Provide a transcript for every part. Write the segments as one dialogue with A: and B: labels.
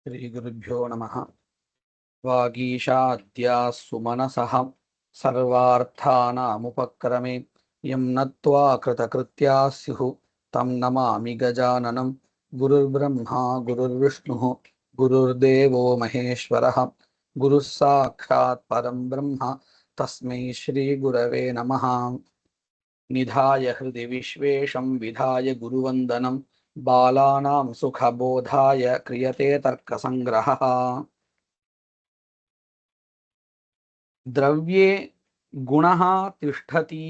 A: श्रीगुरुभ्यो नमः। वागीशाद्या सुमनसः सर्वार्थानामुपक्रमे यं नत्वा कृतकृत्याः स्युः तं नमामि गजाननं। गुरुर्ब्रह्मा गुरुर्विष्णुः गुरुर्देवो महेश्वरः गुरुः साक्षात् परं ब्रह्म तस्मै श्रीगुरवे नमः। निधाय हृदि विश्वेशं विधाय गुरुवन्दनं बालानां सुखबोधाय क्रियते तर्कसङ्ग्रहः। द्रव्ये गुणः तिष्ठति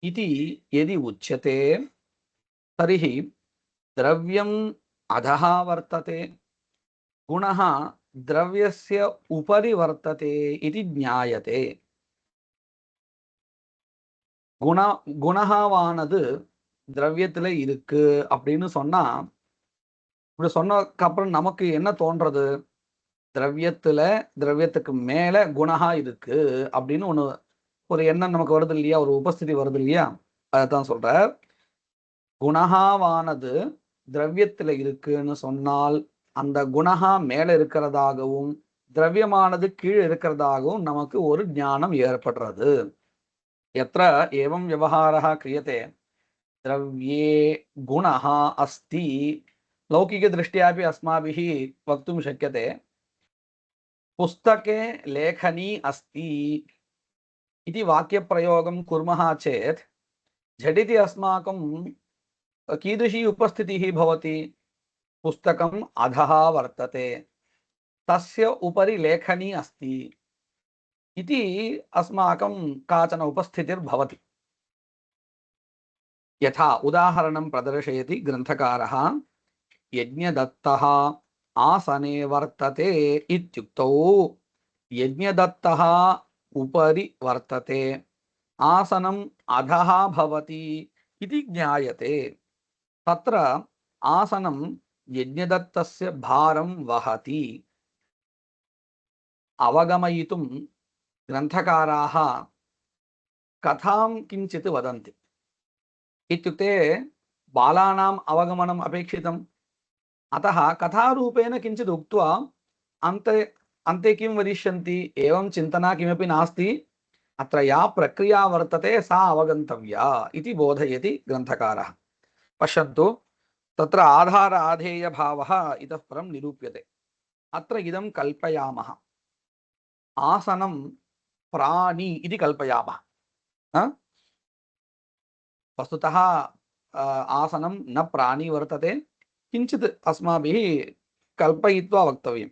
A: इति यदि उच्यते तर्हि द्रव्यम् अधः वर्तते, गुणः द्रव्यस्य उपरि वर्तते इति ज्ञायते। குணஹாவானது திரவியத்துல இருக்கு அப்படின்னு சொன்னா, இப்படி சொன்னதுக்கு அப்புறம் நமக்கு என்ன தோன்றது? திரவியத்துக்கு மேல குணஹா இருக்கு அப்படின்னு ஒரு எண்ணம் நமக்கு வருது இல்லையா? ஒரு உபஸ்திதி வருது இல்லையா? அதான் சொல்ற. குணஹாவானது திரவியத்துல இருக்குன்னு சொன்னால் அந்த குணஹா மேல இருக்கிறதாகவும் திரவியமானது கீழே இருக்கிறதாகவும் நமக்கு ஒரு ஞானம் ஏற்படுறது. यत्र एवं व्यवहारः क्रियते द्रव्ये गुणः अस्ति लौकिकदृष्ट्यापि अस्माभिः वक्तुं शक्यते। पुस्तके लेखनी अस्ति इति वाक्यप्रयोगं कुर्मः चेत् झटिति अस्माकं कीदृशी उपस्थितिः भवति? पुस्तकम् अधः वर्तते, तस्य उपरि लेखनी अस्ति इति अस्माकं काचन उपस्थितिर्भवति। यथा उदाहरणं प्रदर्शयति ग्रन्थकारः। यज्ञदत्तः आसने वर्तते इत्युक्तौ यज्ञदत्तः उपरि वर्तते, आसनम् अधः भवति इति ज्ञायते। तत्र आसनं यज्ञदत्तस्य भारं वहति। अवगमयितुं ग्रन्थकाराः कथां किञ्चित् वदन्ति। इत्युक्ते बालानाम् अवगमनम् अपेक्षितम्, अतः कथारूपेण किञ्चित् उक्त्वा अन्ते किं वदिष्यन्ति? एवं चिन्तना किमपि नास्ति, अत्र या प्रक्रिया वर्तते सा अवगन्तव्या इति बोधयति ग्रन्थकारः। पश्यन्तु, तत्र आधार आधेयभावः इतः परं निरूप्यते। अत्र इदं कल्पयामः, आसनं प्राणी इति कल्पयामः। वस्तुतः आसनं न प्राणी वर्तते, किञ्चित् अस्माभिः कल्पयित्वा वक्तव्यं।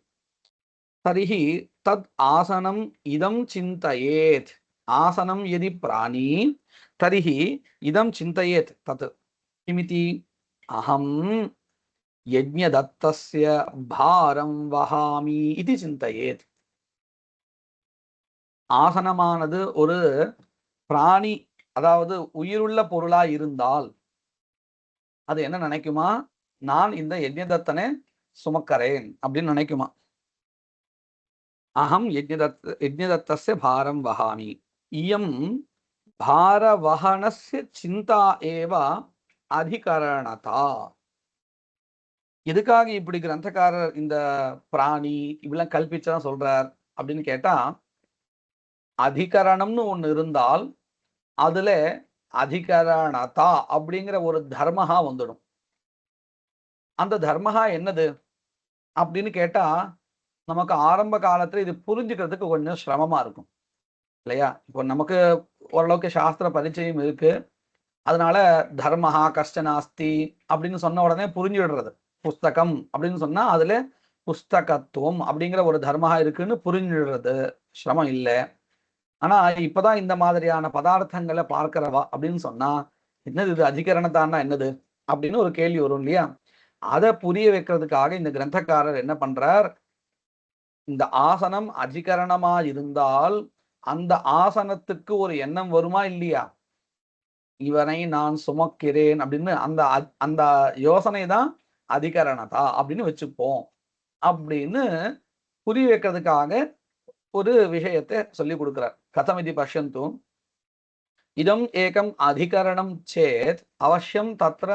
A: तर्हि तद् आसनम् इदं चिन्तयेत्। आसनं यदि प्राणी तर्हि इदं चिन्तयेत्। तत् किमिति? अहं यज्ञदत्तस्य भारं वहामि इति चिन्तयेत्। ஆசனமானது ஒரு பிராணி, அதாவது உயிருள்ள பொருளா இருந்தால் அது என்ன நினைக்குமா? நான் இந்த யஜ்ஞதத்தனை சுமக்கிறேன் அப்படின்னு நினைக்குமா? அகம் யஜ்ஞதத்தஸ்ய பாரம் வஹாமி. இயம் பாரவஹனஸ்ய சிந்தா ஏவ அதிகரணதா. எதுக்காக இப்படி கிரந்தக்காரர் இந்த பிராணி இப்படிலாம் கல்பிச்சா சொல்றார் அப்படின்னு கேட்டா, அதிகரணம்னு ஒண்ணு இருந்தால் அதுல அதிகரணதா அப்படிங்கிற ஒரு தர்மஹா வந்துடும். அந்த தர்மஹா என்னது அப்படின்னு கேட்டா, நமக்கு ஆரம்ப காலத்துல இது புரிஞ்சுக்கிறதுக்கு கொஞ்சம் சிரமமா இருக்கும் இல்லையா? இப்போ நமக்கு ஓரளவுக்கு சாஸ்திர பரிச்சயம் இருக்கு, அதனால தர்மஹா கஷ்டன அஸ்தி அப்படின்னு சொன்ன உடனே புரிஞ்சுடுறது. புஸ்தகம் அப்படின்னு சொன்னா அதுல புஸ்தகத்துவம் அப்படிங்கிற ஒரு தர்மஹா இருக்குன்னு புரிஞ்சுடுறது சிரமம் இல்லை. ஆனா இப்பதான் இந்த மாதிரியான பதார்த்தங்களை பார்க்கிறவா அப்படின்னு சொன்னா, என்னது இது அதிகரணத்தான்னா என்னது அப்படின்னு ஒரு கேள்வி வரும் இல்லையா? அதை புரிய வைக்கிறதுக்காக இந்த கிரந்தக்காரர் என்ன பண்றார்? இந்த ஆசனம் அதிகரணமா இருந்தால் அந்த ஆசனத்துக்கு ஒரு எண்ணம் வருமா இல்லையா? இவனை நான் சுமக்கிறேன் அப்படின்னு அந்த அந்த யோசனை தான் அதிகரணதா அப்படின்னு வச்சுப்போம் அப்படின்னு புரிய வைக்கிறதுக்காக ஒரு விஷயத்தை சொல்லி கொடுக்கிறார். கதமிதி பஷ்யந்து, இதம் ஏகம் அதிகரணம் சேத் அவசியம் தத்ர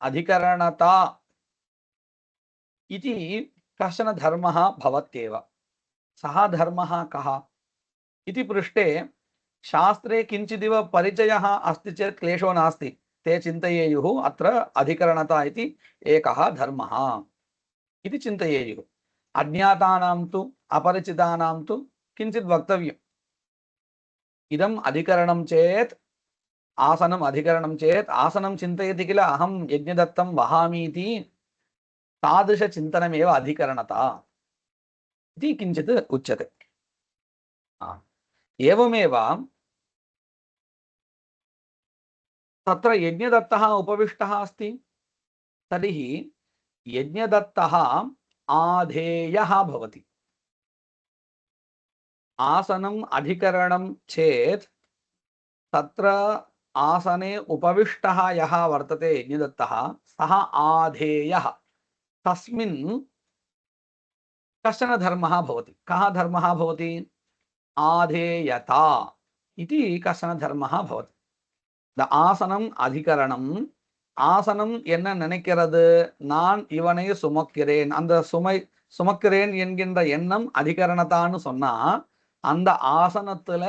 A: அதிகரணதா இதி कश्चन धर्मः भवत्येव। सः धर्मः कः इति पृष्टे शास्त्रे किञ्चिदिव परिचयः अस्ति चेत् क्लेशो नास्ति। ते चिन्तयेयुः अत्र अधिकरणता इति एकः धर्मः इति चिन्तयेयुः। अज्ञातानां तु अपरिचितानां तु किञ्चित् वक्तव्यम्। इदम् अधिकरणं चेत् आसनम् अधिकरणं चेत् आसनं चिन्तयति किल अहं यज्ञदत्तं वहामि इति तादृशचिन्तनमेव अधिकरणता इति किञ्चित् उच्यते। एवमेव तत्र यज्ञदत्तः उपविष्टः अस्ति, तर्हि यज्ञदत्तः आधेयः भवति। आसनम् अधिकरणं चेत् तत्र आसने उपविष्टः यः वर्तते यज्ञदत्तः सः आधेयः। तस्मिन् कश्चन धर्मः भवति। कः धर्मः भवति? आधेयता इति कश्चन धर्मः भवति। இந்த ஆசனம் அதிகரணம், ஆசனம் என்ன நினைக்கிறது? நான் இவனை சுமக்கிறேன், அந்த சுமக்கிறேன் என்கின்ற எண்ணம் அதிகரணத்தான்னு சொன்னா, அந்த ஆசனத்துல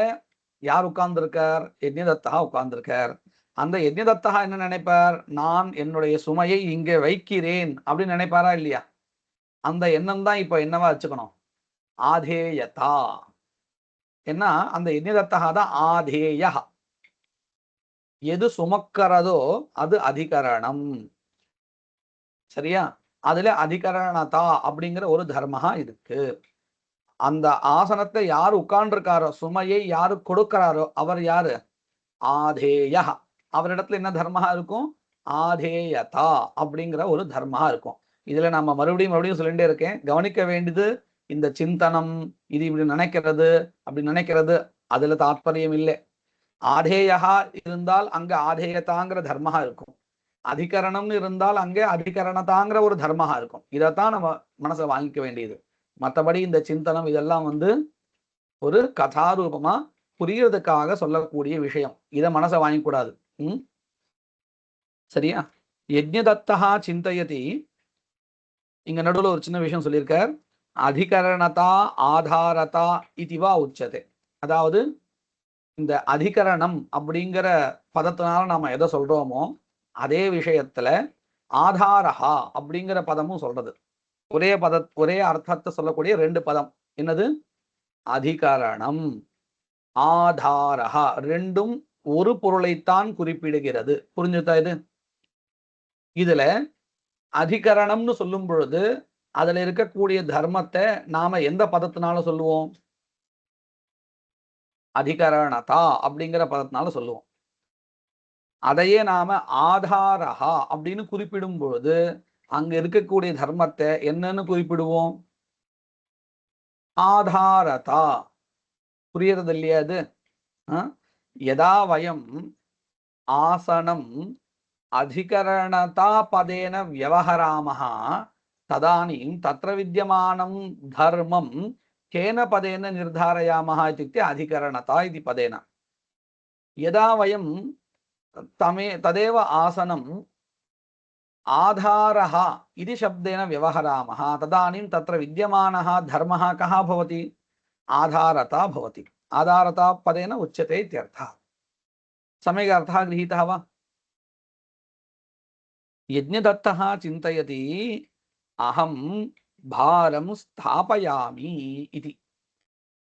A: யார் உட்கார்ந்திருக்கார்? யஜ்ஞதத்தா உட்கார்ந்திருக்கார். அந்த யஜ்ஞதத்தா என்ன நினைப்பார்? நான் என்னுடைய சுமையை இங்கே வைக்கிறேன் அப்படின்னு நினைப்பாரா இல்லையா? அந்த எண்ணம் தான் இப்ப என்னவா வச்சுக்கணும்? ஆதேயதா. என்ன? அந்த யஜ்ஞதத்தா தான் ஆதேய. எது சுமக்கிறதோ அது அதிகரணம். சரியா? அதுல அதிகரணதா அப்படிங்கிற ஒரு தர்மஹா இருக்கு. அந்த ஆசனத்தை யார் உட்கார்ந்திருக்காரோ, சுமையை யாரு கொடுக்கிறாரோ அவர் யாரு? ஆதேய. அவரிடத்துல என்ன தர்மஹா இருக்கும்? ஆதேயதா அப்படிங்கிற ஒரு தர்மஹா இருக்கும். இதுல நம்ம மறுபடியும் சொல்லிட்டே இருக்கேன். கவனிக்க வேண்டியது இந்த சிந்தனம், இது இப்படி நினைக்கிறது அப்படி நினைக்கிறது அதுல தாற்பயம் இல்லை. ஆதேயா இருந்தால் அங்க ஆதேயதாங்கிற தர்மஹா இருக்கும். அதிகரணம்னு இருந்தால் அங்கே அதிகரணதாங்கிற ஒரு தர்மஹா இருக்கும். இதைத்தான் நம்ம மனசை வாங்கிக்க வேண்டியது. மற்றபடி இந்த சிந்தனம் இதெல்லாம் ஒரு கதாரூபமா புரியறதுக்காக சொல்லக்கூடிய விஷயம். இதை மனசை வாங்கிக்கூடாது. சரியா? யஜ்ஞதத்தா சிந்தயதி. இங்க நடுவில் ஒரு சின்ன விஷயம் சொல்லியிருக்கார். அதிகரணதா ஆதாரதா இதுவா உச்சதே. அதாவது இந்த அதிகரணம் அப்படிங்கிற பதத்தினால நாம எதை சொல்றோமோ அதே விஷயத்துல ஆதாரஹா அப்படிங்கிற பதமும் சொல்றது. ஒரே அர்த்தத்தை சொல்லக்கூடிய ரெண்டு பதம். என்னது? அதிகரணம், ஆதாரஹா, ரெண்டும் ஒரு பொருளைத்தான் குறிப்பிடுகிறது. புரிஞ்சுதா? இதுல அதிகரணம்னு சொல்லும் பொழுது அதுல இருக்கக்கூடிய தர்மத்தை நாம எந்த பதத்தினால சொல்லுவோம்? அதிகரணதா அப்படிங்கிற பதத்தினால சொல்லுவோம். அதையே நாம ஆதாரஹா அப்படின்னு குறிப்பிடும் பொழுது அங்க இருக்கக்கூடிய தர்மத்தை என்னன்னு குறிப்பிடுவோம்? ஆதாரதா. புரியறது இல்லையா? அது யதா வயம் ஆசனம் அதிகரணதா பதேன வியவஹராமஹ ததானீம் தத்ர வித்யமானம் தர்மம் கேன பதேன நிர்தாரயாமஹ இत्युक्ते अधिकरणता इति पदेन. यदा वयं तदेव आसनम् आधारः इति शब्देन व्यवहरामः तदानीं तत्र विद्यमानः धर्मः कः भवति? आधारता भवति. आधारता पदेन उच्यते इत्यर्थः. सम्यक् अर्थः गृहीतः वा? यज्ञदत्तः चिन्तयति अहं भारं स्थापयामि इति.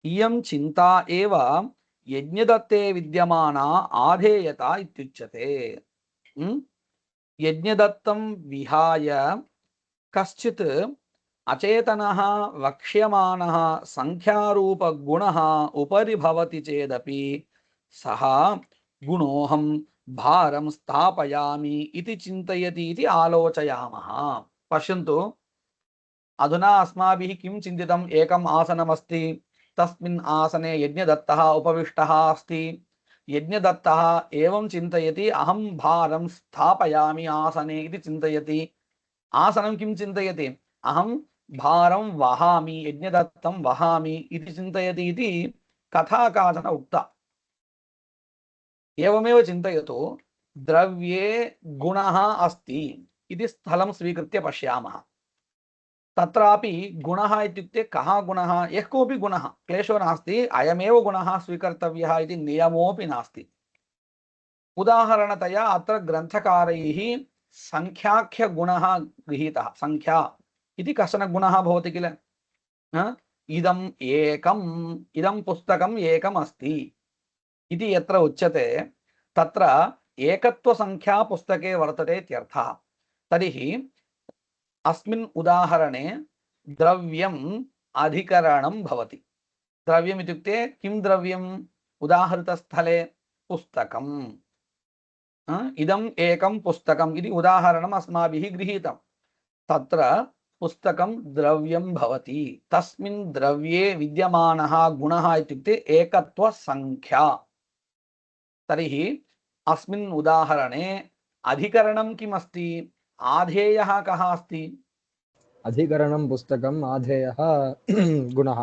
A: इयं चिन्ता एव यज्ञदत्ते विद्यमाना आधेयता इत्युच्यते. यज्ञदत्तं विहाय कश्चित् अचेतनः वक्ष्यमानः संख्यारूपगुणः उपरि भवति चेदपि सः गुणोऽहं भारं स्थापयामि इति चिन्तयति इति आलोचयामः. पश्यन्तु, अधुना अस्माभिः किं चिन्तितम्? एकम् आसनमस्ति, तस्मिन् आसने यज्ञदत्तः उपविष्टः अस्ति. यज्ञदत्तः एवं चिन्तयति अहं भारं स्थापयामि आसने इति चिन्तयति. आसनं किं चिन्तयति? अहं भारं वहामि, यज्ञदत्तं वहामि इति चिन्तयति इति कथा काचन उक्ता. एवमेव चिन्तयतु, द्रव्ये गुणः अस्ति इति स्थलं स्वीकृत्य पश्यामः. तत्रापि गुणः इत्युक्ते कः गुणः? यः कोऽपि गुणः, क्लेशो नास्ति, अयमेव गुणः स्वीकर्तव्यः इति नियमोऽपि नास्ति। उदाहरणतया अत्र ग्रन्थकारैः सङ्ख्याख्यगुणः गृहीतः। सङ्ख्या इति कश्चन गुणः भवति किल? इदम् एकम्, इदं पुस्तकम् एकम् अस्ति इति यत्र उच्यते तत्र एकत्वसङ्ख्या पुस्तके वर्तते इत्यर्थः। तर्हि अस्मिन् उदाहरणे द्रव्यम् अधिकरणं भवति। द्रव्यम् इत्युक्ते किं द्रव्यम्? उदाहृतस्थले पुस्तकम्। इदम् एकं पुस्तकम् इति उदाहरणम् अस्माभिः गृहीतं। तत्र पुस्तकं द्रव्यं भवति। तस्मिन् द्रव्ये विद्यमानः गुणः इत्युक्ते एकत्वसङ्ख्या। तर्हि अस्मिन् उदाहरणे अधिकरणं किम् अस्ति? आधेयः कः अस्ति?
B: अधिकरणं पुस्तकम्, आधेयः गुणः।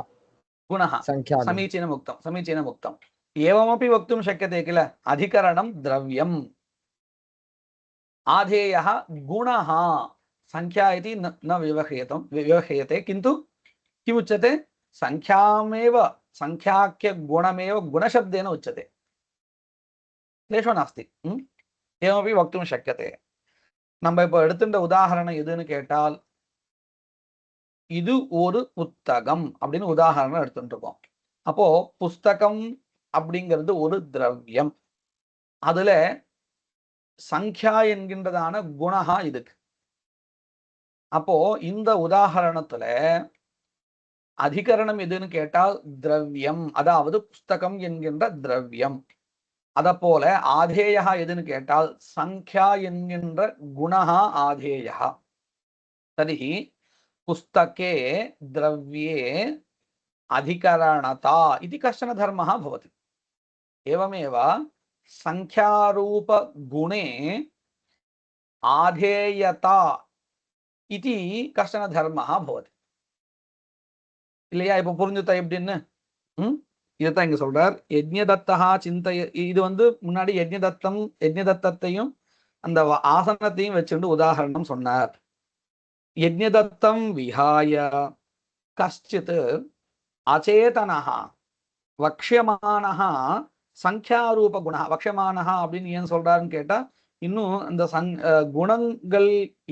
A: गुणः।
B: संख्या।
A: समीचीनम् उक्तं, समीचीनम् उक्तम्। एवमपि वक्तुं शक्यते किल? अधिकरणं द्रव्यम्, आधेयः गुणः। संख्या इति न व्यवह्रियते, किन्तु किमुच्यते? संख्यामेव, संख्याख्यगुणमेव गुणशब्देन उच्यते। क्लेशो नास्ति। एवमपि वक्तुं शक्यते. நம்ம இப்போ எடுத்துட்ட உதாரணம் எதுன்னு கேட்டால், இது ஒரு புத்தகம் அப்படின்னு உதாரணம் எடுத்துட்டு இருக்கோம். அப்போ புஸ்தகம் அப்படிங்கிறது ஒரு திரவியம். அதுல சங்க்யா என்கின்றதான குணஹா இதுக்கு. அப்போ இந்த உதாரணத்துல அதிகரணம் எதுன்னு கேட்டால் திரவியம், அதாவது புஸ்தகம் என்கின்ற திரவியம். அதப்போல ஆதேயா எதுன்னு கேட்டால் சங்க்யா என்கின்ற குணஹா ஆதேயா. தர்ஹி पुस्तके द्रव्ये अधिकरणता इति कश्चन धर्मः भवति। एवमेव संख्यारूप गुणे आधेयता इति कश्चन धर्मः भवति। இல்லையா? இப்போ புரிஞ்சுதா எப்படின்னு? இதைத்தான் இங்க சொல்றார். யஜ்ஞதத்தஹா சிந்தைய, இது வந்து முன்னாடி யஜ்ஞதத்தையும் அந்த ஆசனத்தையும் வச்சுட்டு உதாரணம் சொன்னார். यज्ञदत्तं विहाय कश्चित् अचेतनः वक्ष्यमानः संख्यारूप गुणः. वक्ष्यमानः அப்படின்னு ஏன் சொல்றாருன்னு கேட்டா, இன்னும் அந்த குணங்கள்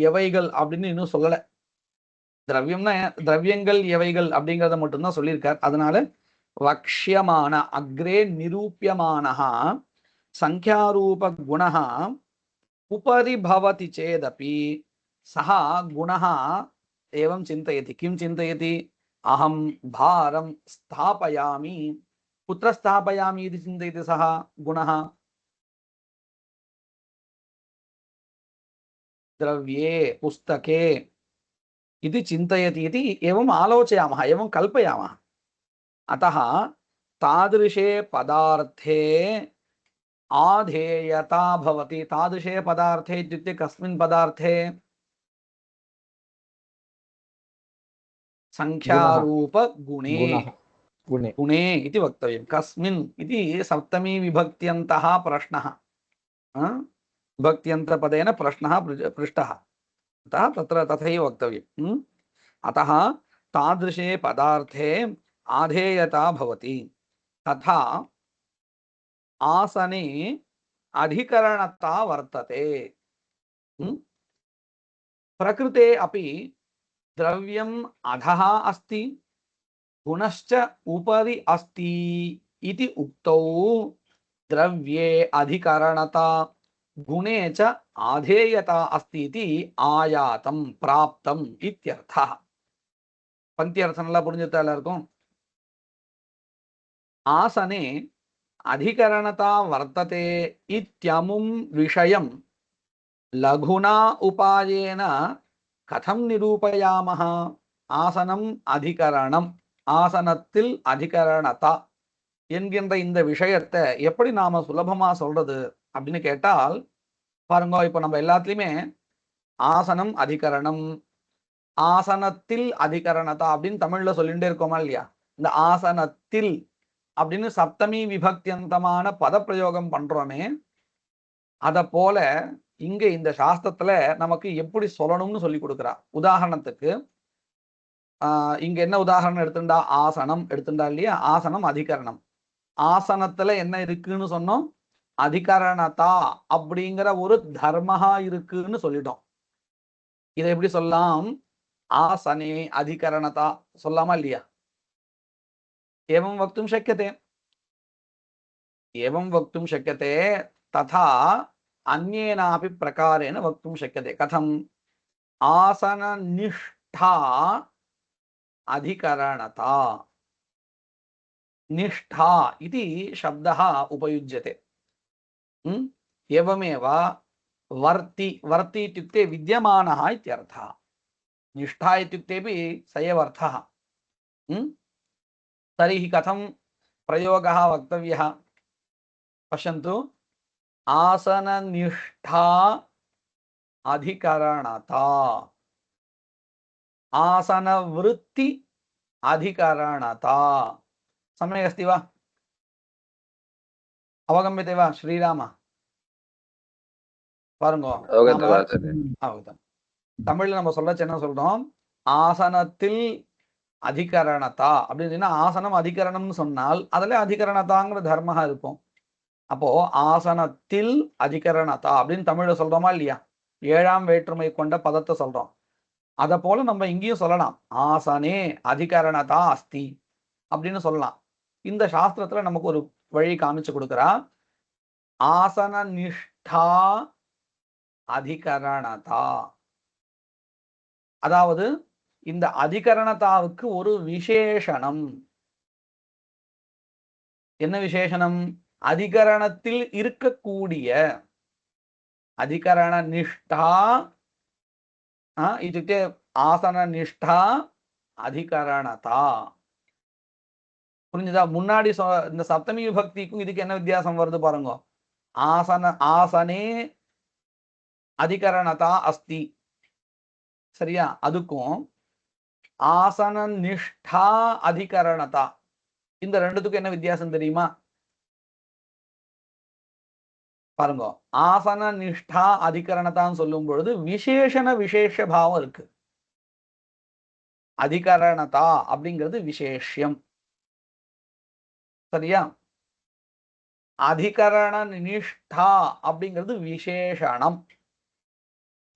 A: எவைகள் அப்படின்னு இன்னும் சொல்லல. திரவியம்னா திரவியங்கள் எவைகள் அப்படிங்கிறத மட்டும்தான் சொல்லியிருக்கார். அதனால வக்ஷ்யமான அக்ரே நிரூபியமானः संख्यारूप गुणः उपरि भवति चेदपि सः गुणः एवं चिन्तयति. किं चिन्तयति? अहं भारं स्थापयामि. कुत्र स्थापयामि इति चिन्तयति सः गुणः? द्रव्ये, पुस्तके इति चिन्तयति इति एवम् आलोचयामः, एवं कल्पयामः। अतः तादृशे पदार्थे आधेयता भवति। तादृशे पदार्थे इत्युक्ते कस्मिन् पदार्थे? संख्यारूप गुणे। गुणे इति वक्तव्यं। कस्मिन् इति सप्तमी विभक्त्यन्तः प्रश्नः, विभक्त्यन्तपदेन प्रश्नः पृष्टः, अतः तत्र तथैव वक्तव्यम्। अतः तादृशे पदार्थे आधेयता भवति। तथा आसने अधिकरणता वर्तते। प्रकृते अपि द्रव्यम् अधः अस्ति, गुणश्च उपरि अस्ति इति उक्तौ द्रव्ये अधिकरणता, गुणे च आधेयता अस्ति इति आयातं प्राप्तम् इत्यर्थः. पंक्ति நல்லா புரிஞ்சுதா எல்லாருக்கும்? आसने अधिकरणता वर्तते इत्यमुं विषयं लघुना उपायेन कथं निरूपयामः? आसनम अधिकरणम, ஆசனத்தில் அதிகரணதா என்கின்ற இந்த விஷயத்தை எப்படி நாம சுலபமா சொல்றது அப்படின்னு கேட்டால் பாருங்க. இப்போ நம்ம எல்லாத்துலயுமே ஆசனம் அதிகரணம், ஆசனத்தில் அதிகரணதா அப்படின்னு தமிழ்ல சொல்லிட்டே இருக்கோமா இல்லையா? இந்த ஆசனத்தில் அப்படின்னு சப்தமி விபக்தியந்தமான பதப்பிரயோகம் பண்றோமே, அத போல இங்க இந்த சாஸ்திரத்துல நமக்கு எப்படி சொல்லணும்னு சொல்லி கொடுக்குறா. உதாரணத்துக்கு இங்க என்ன உதாரணம் எடுத்துட்டா, ஆசனம் எடுத்துட்டா இல்லையா, ஆசனம் அதிகரணம். ஆசனத்துல என்ன இருக்குன்னு சொன்னோம், அதிகரணதா அப்படிங்கிற ஒரு தர்மஹா இருக்குன்னு சொல்லிட்டோம். இதை எப்படி சொல்லலாம், ஆசனே அதிகரணதா சொல்லாமா இல்லையா? एवं वक्तुं शक्यते, एवं वक्तुं शक्यते, तथा अन्येनापि प्रकारेण वक्तुं शक्यते. कथम्? आसननिष्ठा अधिकरणता. निष्ठा इति शब्दः उपयुज्यते. एवमेव वर्ति, वर्ति इत्युक्ते विद्यमानः इत्यर्थः. निष्ठा इत्युक्तेपि स एव अर्थः. तर्हि कथं प्रयोगः वक्तव्यः? पश्यन्तु, आसननिष्ठा अधिकरणता, आसनवृत्ति अधिकरणता. सम्यक् अस्ति वा? अवगम्यते वा श्रीराम? பாருங்க, தமிழ்ல நம்ம சொல்லச்சு என்ன சொல்றோம், ஆசனத்தில் அதிகரணதா அப்படின்னு. ஆசனம் அதிகரணம்னு சொன்னால் அதுல அதிகரணதாங்கிற தர்மமா இருக்கும். அப்போ ஆசனத்தில் அதிகரணதா அப்படின்னு தமிழ்ல சொல்றோமா இல்லையா? 7ஆம் வேற்றுமை கொண்ட பதத்தை சொல்றோம். அத போல நம்ம இங்கேயும் சொல்லலாம், ஆசனே அதிகரணதா அஸ்தி அப்படின்னு சொல்லலாம். இந்த சாஸ்திரத்துல நமக்கு ஒரு வழி காமிச்சு கொடுக்குறா. ஆசன நிஷ்டா அதிகரணதா, அதாவது இந்த அதிகரணதாவுக்கு ஒரு விசேஷணம். என்ன விசேஷணம்? அதிகரணத்தில் இருக்கக்கூடிய, அதிகரண நிஷ்டா इत्युक्ते ஆசனநிஷ்டா அதிகரணதா. புரிஞ்சுதா? முன்னாடி இந்த சப்தமி விபக்திக்கும் இதுக்கு என்ன வித்தியாசம் வருது பாருங்க. ஆசனே அதிகரணதா அஸ்தி, சரியா? அதுக்கும் ஆசன நிஷ்டா அதிகரணதா, இந்த ரெண்டுத்துக்கும் என்ன வித்தியாசம் தெரியுமா? பாருங்க, ஆசன நிஷ்டா அதிகரணதான்னு சொல்லும் பொழுது விசேஷண விசேஷ பாவம் இருக்கு. அதிகரணதா அப்படிங்கிறது விசேஷம், சரியா? அதிகரண நிஷ்டா அப்படிங்கிறது விசேஷணம்.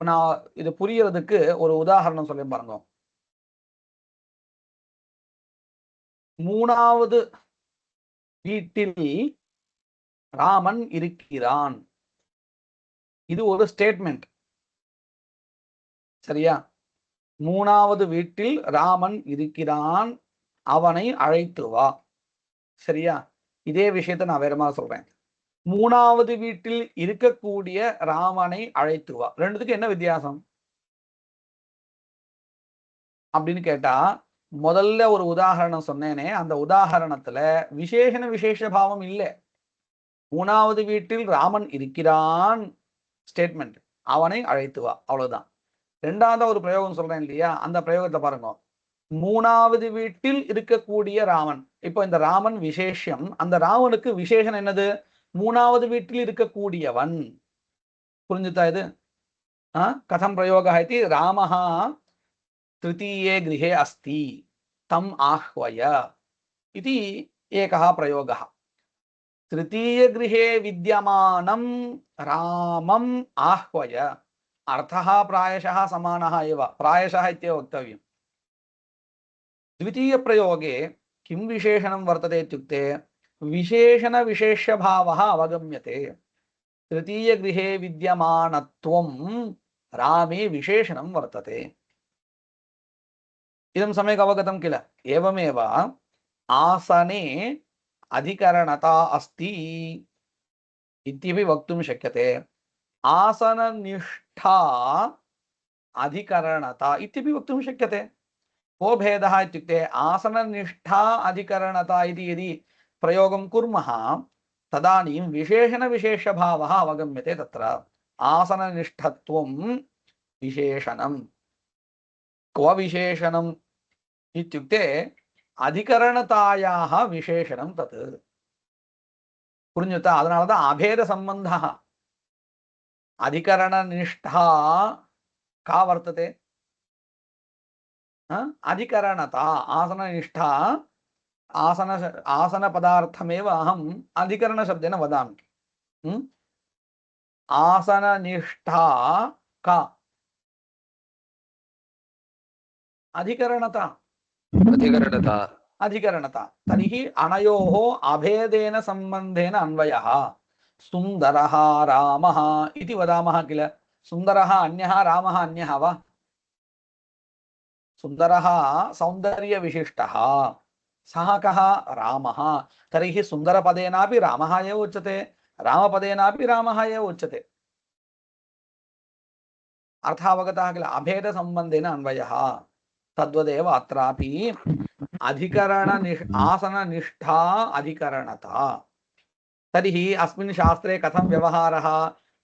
A: நான் இது புரியறதுக்கு ஒரு உதாரணம் சொல்லி பாருங்க. 3வது வீட்டில் ராமன் இருக்கிறான், இது ஒரு ஸ்டேட்மெண்ட், சரியா? 3வது வீட்டில் ராமன் இருக்கிறான், அவனை அழைத்து வா, சரியா? இதே விஷயத்தை நான் வேற மாதிரி சொல்றேன். 3வது வீட்டில் இருக்கக்கூடிய ராமனை அழைத்து வா, ரெண்டுத்துக்கு என்ன வித்தியாசம் அப்படின்னு கேட்டா, முதல்ல ஒரு உதாரணம் சொன்னேனே, அந்த உதாரணத்துல விசேஷண விசேஷ பாவம் இல்லை. 3வது வீட்டில் ராமன் இருக்கிறான் ஸ்டேட்மெண்ட், அவனை அழைத்து வா, அவ்வளவுதான். 2வது ஒரு பிரயோகம் சொல்றேன் இல்லையா, அந்த பிரயோகத்தை பாருங்க. 3வது வீட்டில் இருக்கக்கூடிய ராமன், இப்போ இந்த ராமன் விசேஷம், அந்த ராமனுக்கு விசேஷம் என்னது? 3வது வீட்டில் இருக்கக்கூடியவன். புரிஞ்சுதா இது? கதம் பிரயோகः इति रामः तृतीये गृहे अस्ति तम् आह्वय इति एकः प्रयोगः. तृतीयगृहे विद्यमानं रामम् आह्वय, अर्थः प्रायशः समानः एव, प्रायशः इत्येव वक्तव्यम्. द्वितीयप्रयोगे किं विशेषणं वर्तते इत्युक्ते विशेषणविशेष्यभावः अवगम्यते. तृतीयगृहे विद्यमानत्वं रामे विशेषणं वर्तते. इदं सम्यक् अवगतं किल? एवमेव आसने अधिकरणता अस्ति इत्यपि वक्तुं शक्यते, आसननिष्ठा अधिकरणता इत्यपि वक्तुं शक्यते. को भेदः इत्युक्ते आसननिष्ठा अधिकरणता इति यदि प्रयोगं कुर्मः तदानीं विशेषणविशेषभावः अवगम्यते. तत्र आसननिष्ठत्वं विशेषणं. क्व विशेषणम् इत्युक्ते अधिकरणतायाः विशेषणं तत्. புரிஞ்சுதா? அதனாலதான் அபேத சம்பந்தः अधिकरणनिष्ठा का वर्तते? अधिकरणता आसननिष्ठा आसनपदार्थमेव अहम् अधिकरणशब्देन वदामि। आसननिष्ठा का अधिकरणता अधिकरणता तर्हि अनयोः अभेदेन सम्बन्धेन अन्वयः सुन्दरः रामः इति वदामः किल। सुन्दरः अन्यः रामः अन्यः वा। सुन्दरः सौन्दर्यविशिष्टः सः कः रामः। तर्हि सुन्दरपदेनापि रामः एव उच्यते रामपदेनापि रामः एव उच्यते। अर्थावगतः किल। अभेदसम्बन्धेन अन्वयः तद्वदेव अत्रापि आसननिष्ठा अधिकरणता। तर्हि अस्मिन् शास्त्रे कथं व्यवहारः।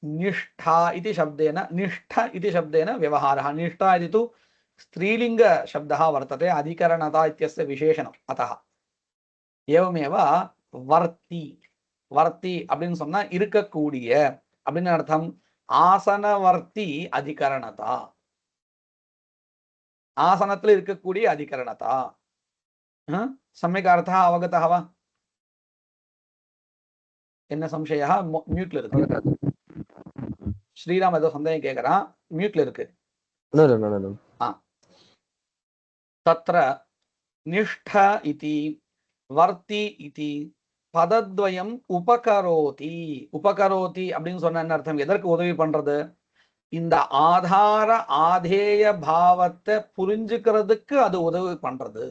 A: निष्ठा इति शब्देन निष्ठ इति शब्देन व्यवहारः। निष्ठा इति तु स्त्रीलिङ्गशब्दः वर्तते अधिकरणता इत्यस्य विशेषणम्। अतः एवमेव वर्ति वर्ति அப்படின்னு சொன்னா இருக்கக்கூடிய அப்படின்னு அர்த்தம்। ஆசனவர்த்தி அதிகரணதா ஆசனத்தில் இருக்கக்கூடிய அதிகரணதா। सम्यक् अर्थः अवगतः वा। என்ன संशयः மியூட்ல இருக்கு। ஸ்ரீராம் ஏதோ சந்தேகம் கேக்குறான் மியூட்ல இருக்கு। तत्र निष्ठ इति वर्ति इति பதத்வயம் உபகரோதி। உபகரோதி அப்படின்னு சொன்ன என்ன அர்த்தம்। எதற்கு உதவி பண்றது। இந்த ஆதார ஆதேய பாவத்தை புரிஞ்சுக்கிறதுக்கு அது உதவி பண்றது।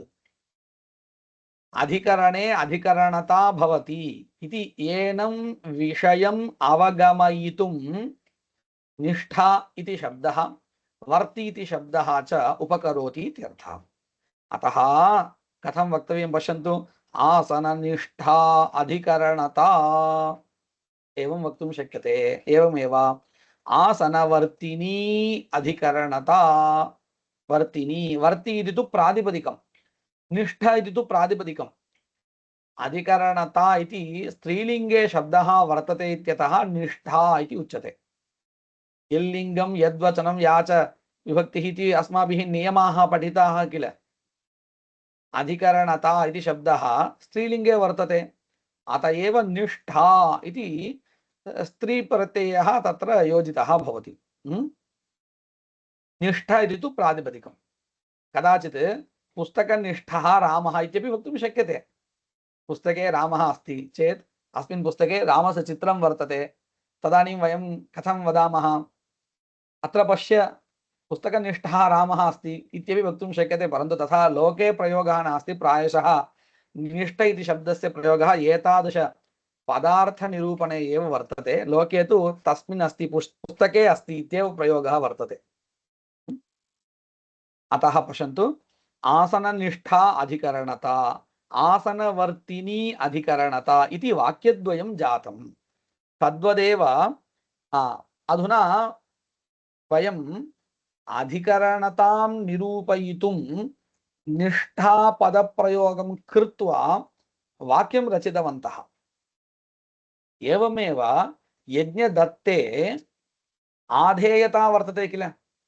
A: अधिकरणे अधिकरणता भवति इति एनं विषयम् अवगमयितुं निष्ठा इति शब्दः वर्ति इति शब्दः च उपकरोति इत्यर्थः। अतः कथं वक्तव्यं पश्यन्तु। आसननिष्ठा अधिकरणता एवं वक्तुं शक्यते। एवमेव आसनवर्तिनी अधिकरणता। वर्तिनी वर्ति इति तु प्रातिपदिकम् निष्ठा इति तु प्रातिपदिकम्। अधिकरणता इति स्त्रीलिङ्गे शब्दः वर्तते इत्यतः निष्ठा इति उच्यते। यल्लिङ्गं यद्वचनं या च विभक्तिः इति अस्माभिः नियमाः पठिताः किल। अधिकरणता इति शब्दः स्त्रीलिङ्गे वर्तते अत एव निष्ठा इति स्त्रीप्रत्ययः तत्र योजितः भवति। निष्ठा इति तु प्रातिपदिकं। कदाचित् पुस्तकनिष्ठः रामः इत्यपि वक्तुं शक्यते। पुस्तके रामः अस्ति चेत् अस्मिन् पुस्तके रामस्य चित्रं वर्तते तदानीं वयं कथं वदामः। अत्र पश्य पुस्तकनिष्ठः रामः अस्ति इत्यपि वक्तुं शक्यते। परन्तु तथा लोके प्रयोगः नास्ति। प्रायशः निष्ठ इति शब्दस्य प्रयोगः एतादृश पदार्थनिरूपणे एव वर्तते। लोके तु तस्मिन् अस्ति पुस्तके अस्ति इत्येव प्रयोगः वर्तते। अतः पश्यन्तु आसननिष्ठा अधिकरणता आसनवर्तिनी अधिकरणता इति वाक्यद्वयं जातं। तद्वदेव अधुना वयम् अधिकरणतां निरूपयितुं निष्ठा पदप्रयोगं कृत्वा वाक्यं रचितवन्तः। एवमेव यज्ञदत्ते आधेयता वर्तते किल।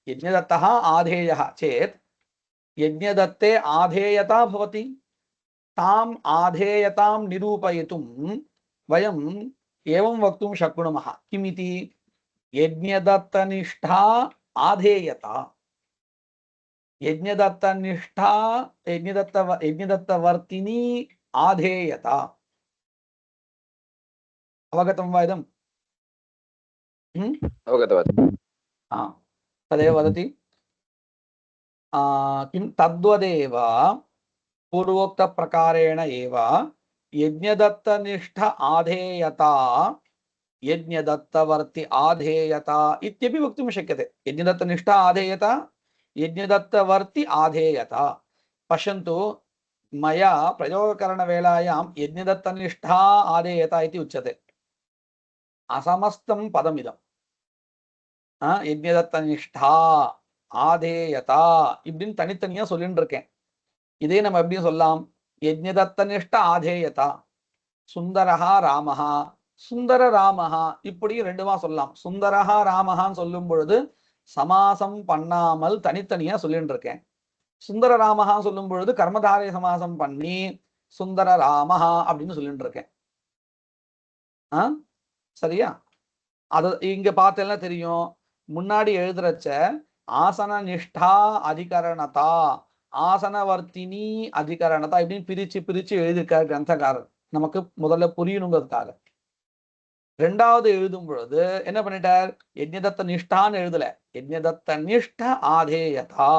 A: यज्ञदत्तः आधेयः चेत् यज्ञदत्ते आधेयता भवति। ताम् आधेयतां निरूपयितुं वयम् एवं वक्तुं शक्नुमः। किमिति। यज्ञदत्तनिष्ठा आधेयता यज्ञदत्तनिष्ठा यज्ञदत्तवर्तिनी आधेयता। अवगतं वा इदम्। तदेव वदति। किं तद्वदेव पूर्वोक्तप्रकारेण एव यज्ञदत्तनिष्ठ आधेयता यज्ञदत्तवर्ति आधेयता इत्यपि वक्तुं शक्यते। यज्ञदत्तनिष्ठ आधेयता यज्ञदत्तवर्ति आधेयता। पश्यन्तु मया प्रयोगकरणवेलायां यज्ञदत्तनिष्ठा आधेयता इति उच्यते। असमस्तं पदमिदं। यज्ञदत्तनिष्ठा ஆதேயதா இப்படின்னு தனித்தனியா சொல்லிட்டு இருக்கேன். இதே நம்ம எப்படி சொல்லலாம். யஜ்ஞதத்தனிஷ்ட ஆதேயதா சுந்தரஹா ராமஹா சுந்தர ராமஹா இப்படி ரெண்டுமா சொல்லலாம். சுந்தரஹா ராமஹான்னு சொல்லும் பொழுது சமாசம் பண்ணாமல் தனித்தனியா சொல்லிட்டு இருக்கேன். சுந்தர ராமஹா சொல்லும் பொழுது கர்மதாரய சமாசம் பண்ணி சுந்தர ராமஹா அப்படின்னு சொல்லிட்டு இருக்கேன். சரியா? அது இங்க பார்த்தேன்னா தெரியும். முன்னாடி எழுதுறச்ச ஆசன நிஷ்டா அதிகரணதா, ஆசனவர்த்தினி அதிகரணதா இப்படின்னு பிரிச்சு பிரிச்சு எழுதியிருக்காரு கிரந்தகாரர். நமக்கு முதல்ல புரியணுங்கிறதுக்காக. ரெண்டாவது எழுதும் பொழுது என்ன பண்ணிட்டார்? யஜ்ஞதத்த நிஷ்டான்னு எழுதல, யஜ்ஞதத்த நிஷ்ட ஆதேயதா,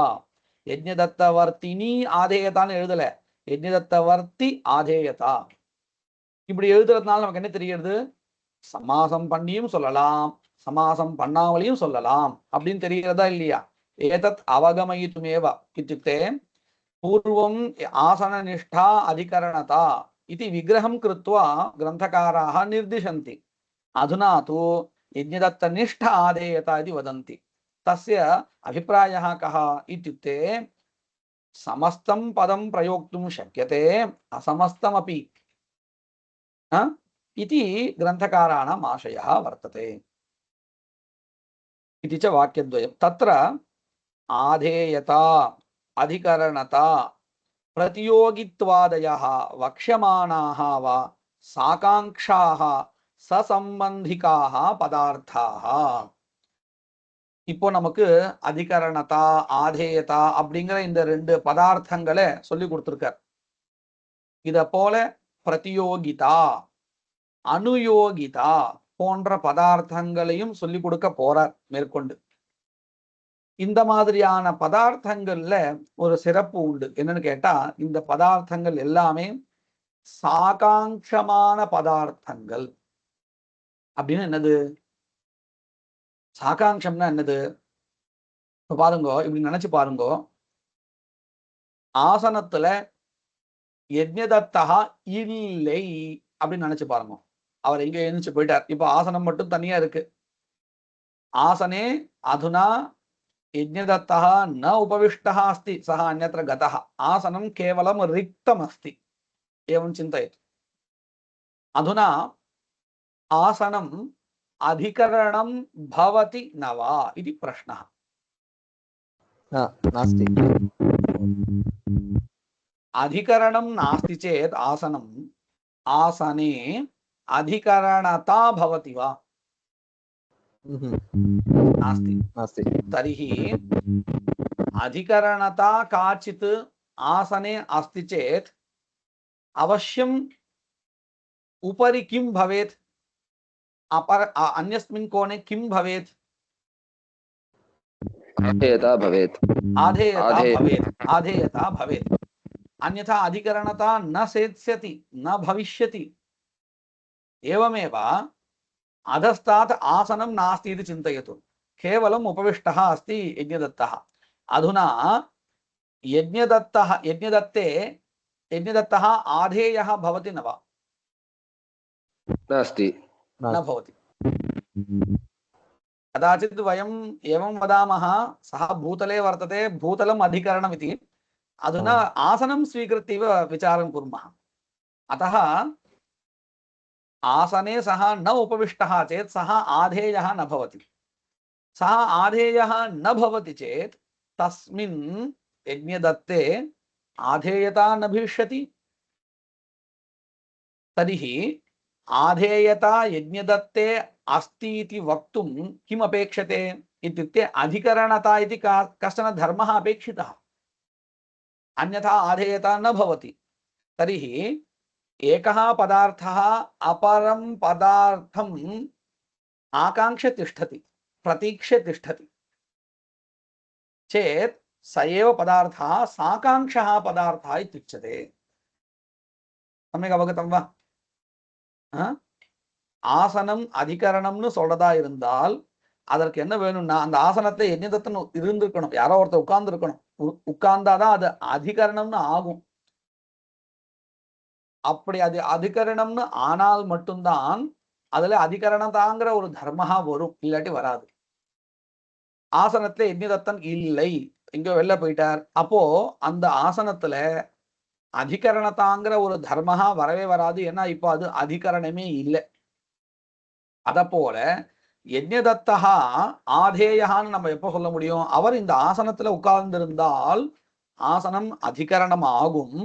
A: யஜ்ஞதத்த வர்த்தினி ஆதேயதான்னு எழுதல, யஜ்ஞதத்த வர்த்தி ஆதேயதா. இப்படி எழுதுறதுனால நமக்கு என்ன தெரிகிறது? சமாசம் பண்ணியும் சொல்லலாம், சமாசம் பண்ணாமலையும் சொல்லலாம் அப்படின்னு தெரிகிறதா இல்லையா? ஏதத் அவகமயித்துமேவ இत्युक्ते பூர்வம் ஆசன நிஷ்டா அதிகரணதா इति विग्रहं कृत्वा ग्रन्थकाराः निर्दिशन्ति. अधुना तु यज्ञदत्तनिष्ठ आदेयता इति वदन्ति. तस्य अभिप्रायः कः इत्युक्ते समस्तं पदं प्रयोक्तुं शक्यते, असमस्तमपि इति ग्रन्थकाराणाम् आशयः वर्तते इति च वाक्यद्वयं. तत्र आधेयता अधिकरणता प्रतियोगित्वादयः वक्ष्यमाणाः वा साकाङ्क्षाः ससम्बन्धिकाः पदार्थाः. இப்போ நமக்கு அதிகரணதா ஆதேயதா அப்படிங்கிற இந்த ரெண்டு பதார்த்தங்களை சொல்லி கொடுத்திருக்கார். இத போல பிரதியோகிதா அனுயோகிதா போன்ற பதார்த்தங்களையும் சொல்லி கொடுக்க போறார் மேற்கொண்டு. இந்த மாதிரியான பதார்த்தங்கள்ல ஒரு சிறப்பு உண்டு. என்னன்னு கேட்டா, இந்த பதார்த்தங்கள் எல்லாமே சாகாங்ஷமான பதார்த்தங்கள். அப்படின்னு என்னது? சாகாங்ஷம்னா என்னது? இப்ப பாருங்க, இப்படி நினைச்சு பாருங்க. ஆசனத்துல யஜ்ஞதத்தா இல்லை அப்படின்னு நினைச்சு பாருங்க. அவர் எங்க எழுந்துச்சு போயிட்டார். இப்ப ஆசனம் மட்டும் தனியா இருக்கு. ஆசனே அதுனா यज्ञदत्तः न उपविष्टः अस्ति, सः अन्यत्र गतः, आसनं केवलं रिक्तमस्ति, एवं चिन्तयतु. अधुना आसनम् अधिकरणं भवति न वा इति प्रश्नः.
B: नास्ति।
A: अधिकरणं नास्ति चेत् आसनम् आसने अधिकरणता भवति वा? नास्ति। नास्ति। तर्हि अधिकरणता काचित् आसने अस्ति चेत् अवश्यम् उपरि किं भवेत्? अन्यस्मिन् कोणे किं भवेत्?
C: आधेयता भवेत्।
A: आधेयता भवेत्। आधेयता भवेत्। अन्यथा अधिकरणता न सेत्स्यति, न भविष्यति। एवमेव अधस्तात् आसनं नास्ति इति चिन्तयतु, केवलम् उपविष्टः अस्ति यज्ञदत्तः. अधुना यज्ञदत्तः आधेयः भवति न वा?
C: नास्ति।
A: न भवति। कदाचित् वयम् एवं वदामः, सः भूतले वर्तते, भूतलम् अधिकरणमिति. अधुना आसनं स्वीकृत्य विचारं कुर्मः. अतः आसने सः न उपविष्टः चेत् सः आधेयः न भवति. सः आधेयः न भवति चेत् तस्मिन् यज्ञदत्ते आधेयता न भविष्यति. तर्हि आधेयता यज्ञदत्ते अस्ति इति वक्तुं किम् अपेक्षते इत्युक्ते अधिकरणता इति कश्चन धर्मः अपेक्षितः, अन्यथा आधेयता न भवति. तर्हि एकः पदार्थः अपरं पदार्थम् आकाङ्क्ष्य तिष्ठति, प्रतीक्ष्य तिष्ठति चेत् स एव पदार्थः साकाङ्क्षः पदार्थः इत्युच्यते. सम्यक् अवगतं वा? ஆசனம் அதிகரணம்னு சொல்றதா இருந்தால் அதற்கு என்ன வேணும்னா, அந்த ஆசனத்தை யஜ்ஞதத்தன் இருந்திருக்கணும், யாரோ ஒருத்தர் உட்கார்ந்து இருக்கணும். உட்கார்ந்தாதான் அது அதிகரணம்னு ஆகும். அப்படி அது அதிகரணம்னு ஆனால் மட்டும்தான் அதுல அதிகரணதாங்கிற ஒரு தர்மஹா வரும், இல்லாட்டி வராது. ஆசனத்துல யஜ்ஞதத்தன் இல்லை, எங்கோ வெளில போயிட்டார், அப்போ அந்த ஆசனத்துல அதிகரணதாங்கிற ஒரு தர்மஹா வரவே வராது. ஏன்னா இப்போ அது அதிகரணமே இல்லை. அத போல யஜ்ஞதத்தஹா ஆதேயஹான்னு நம்ம எப்போ சொல்ல முடியும்? அவர் இந்த ஆசனத்துல உட்கார்ந்திருந்தால் ஆசனம் அதிகரணம் ஆகும்.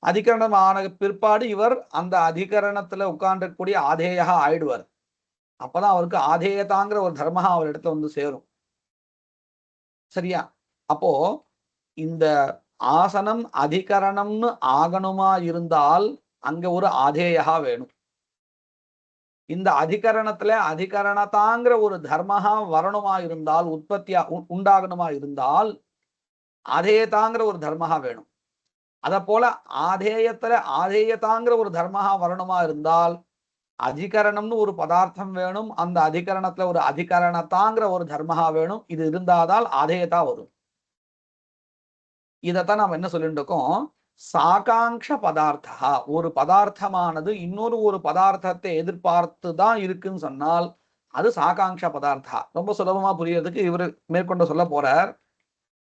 A: அதிகரணம் ஆன பிற்பாடு இவர் அந்த அதிகரணத்துல உட்கார்ந்தக்கூடிய ஆதேயா ஆயிடுவார். அப்பதான் அவருக்கு ஆதேயதாங்கிற ஒரு தர்மம் அவர் இடத்துல வந்து சேரும். சரியா? அப்போ இந்த ஆசனம் அதிகரணம்னு ஆகணுமா இருந்தால் அங்க ஒரு ஆதேயா வேணும். இந்த அதிகரணத்துல அதிகரணதாங்கிற ஒரு தர்மஹா வரணுமா இருந்தால், உற்பத்தியா உண்டாகணுமா இருந்தால் ஆதேயதாங்கிற ஒரு தர்மஹா வேணும். அத போல ஆதேயத்துல ஆதேயதாங்கிற ஒரு தர்மஹா வரணுமா இருந்தால் அதிகரணம்னு ஒரு பதார்த்தம் வேணும். அந்த அதிகரணத்துல ஒரு அதிகரணதாங்கிற ஒரு தர்மஹா வேணும். இது இருந்தாதான் ஆதேயதா வரும். இதத்தான் நாம் என்ன சொல்லிட்டு இருக்கோம், சாகாங்ஷ பதார்த்தா. ஒரு பதார்த்தமானது இன்னொரு ஒரு பதார்த்தத்தை எதிர்பார்த்து தான் இருக்குன்னு சொன்னால் அது சாகாங்ஷ பதார்த்தா. ரொம்ப சுலபமா புரியறதுக்கு இவர் மேற்கொண்டு சொல்ல போறார்.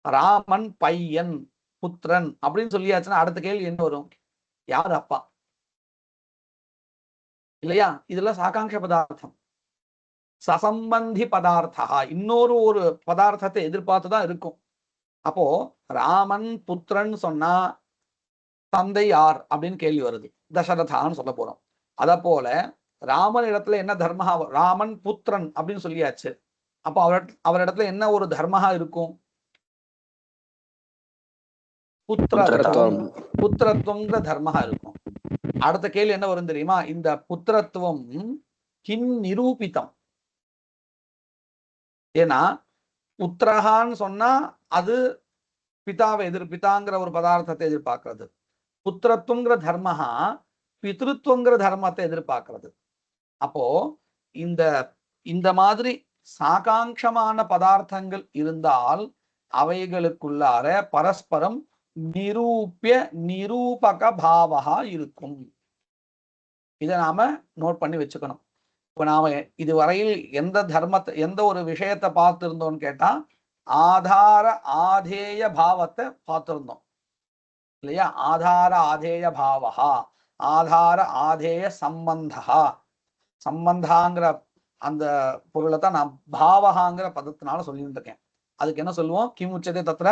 A: ராமன் பையன் புத்திரன் அப்படின்னு சொல்லியாச்சுன்னா அடுத்த கேள்வி என்ன வரும்? யார் அப்பா? இல்லையா? இதெல்லாம் சாகாங்ஷ பதார்த்தம். சசம்பந்தி பதார்த்தா, இன்னொரு ஒரு பதார்த்தத்தை எதிர்பார்த்து தான் இருக்கும். அப்போ ராமன் புத்திரன் சொன்னா தந்தை யார் அப்படின்னு கேள்வி வருது. தசரதான்னு சொல்ல போறோம். அத போல ராமன் இடத்துல என்ன தர்மஹா, ராமன் புத்திரன் அப்படின்னு சொல்லியாச்சு. அப்போ அவரிடத்துல என்ன ஒரு தர்மஹா இருக்கும்? புத்திரத்துவம். புத்திரத்துவங்கிற தர்மஹா இருக்கும். அடுத்த கேள்வி என்ன வரும் தெரியுமா? இந்த புத்திரத்துவம் கிம் நிரூபிதம். ஏன்னா புத்திரஹான்னு சொன்னா அது பிதாவை பிதாங்கிற ஒரு பதார்த்தத்தை எதிர்பார்க்கிறது. புத்திரத்துவங்கிற தர்மஹா பித்ருத்துவங்கிற தர்மத்தை எதிர்பார்க்கிறது. அப்போ இந்த இந்த மாதிரி சாகாங்ஷமான பதார்த்தங்கள் இருந்தால் அவைகளுக்குள்ளார பரஸ்பரம் நிரூபிய நிரூபக பாவகா இருக்கும். இதை நாம நோட் பண்ணி வச்சுக்கணும். இப்ப நாம இதுவரையில் எந்த தர்மத்தை எந்த ஒரு விஷயத்தை பார்த்திருந்தோம்னு கேட்டா ஆதார ஆதேய பாவத்தை பார்த்திருந்தோம் இல்லையா? ஆதார ஆதேய பாவகா, ஆதார ஆதேய சம்பந்தா. சம்பந்தாங்கிற அந்த பொருளை தான் நான் பாவகாங்கிற பதத்தினால சொல்லிட்டு இருக்கேன். அதுக்கு என்ன சொல்லுவோம்? கிம் உச்சதே தத்ர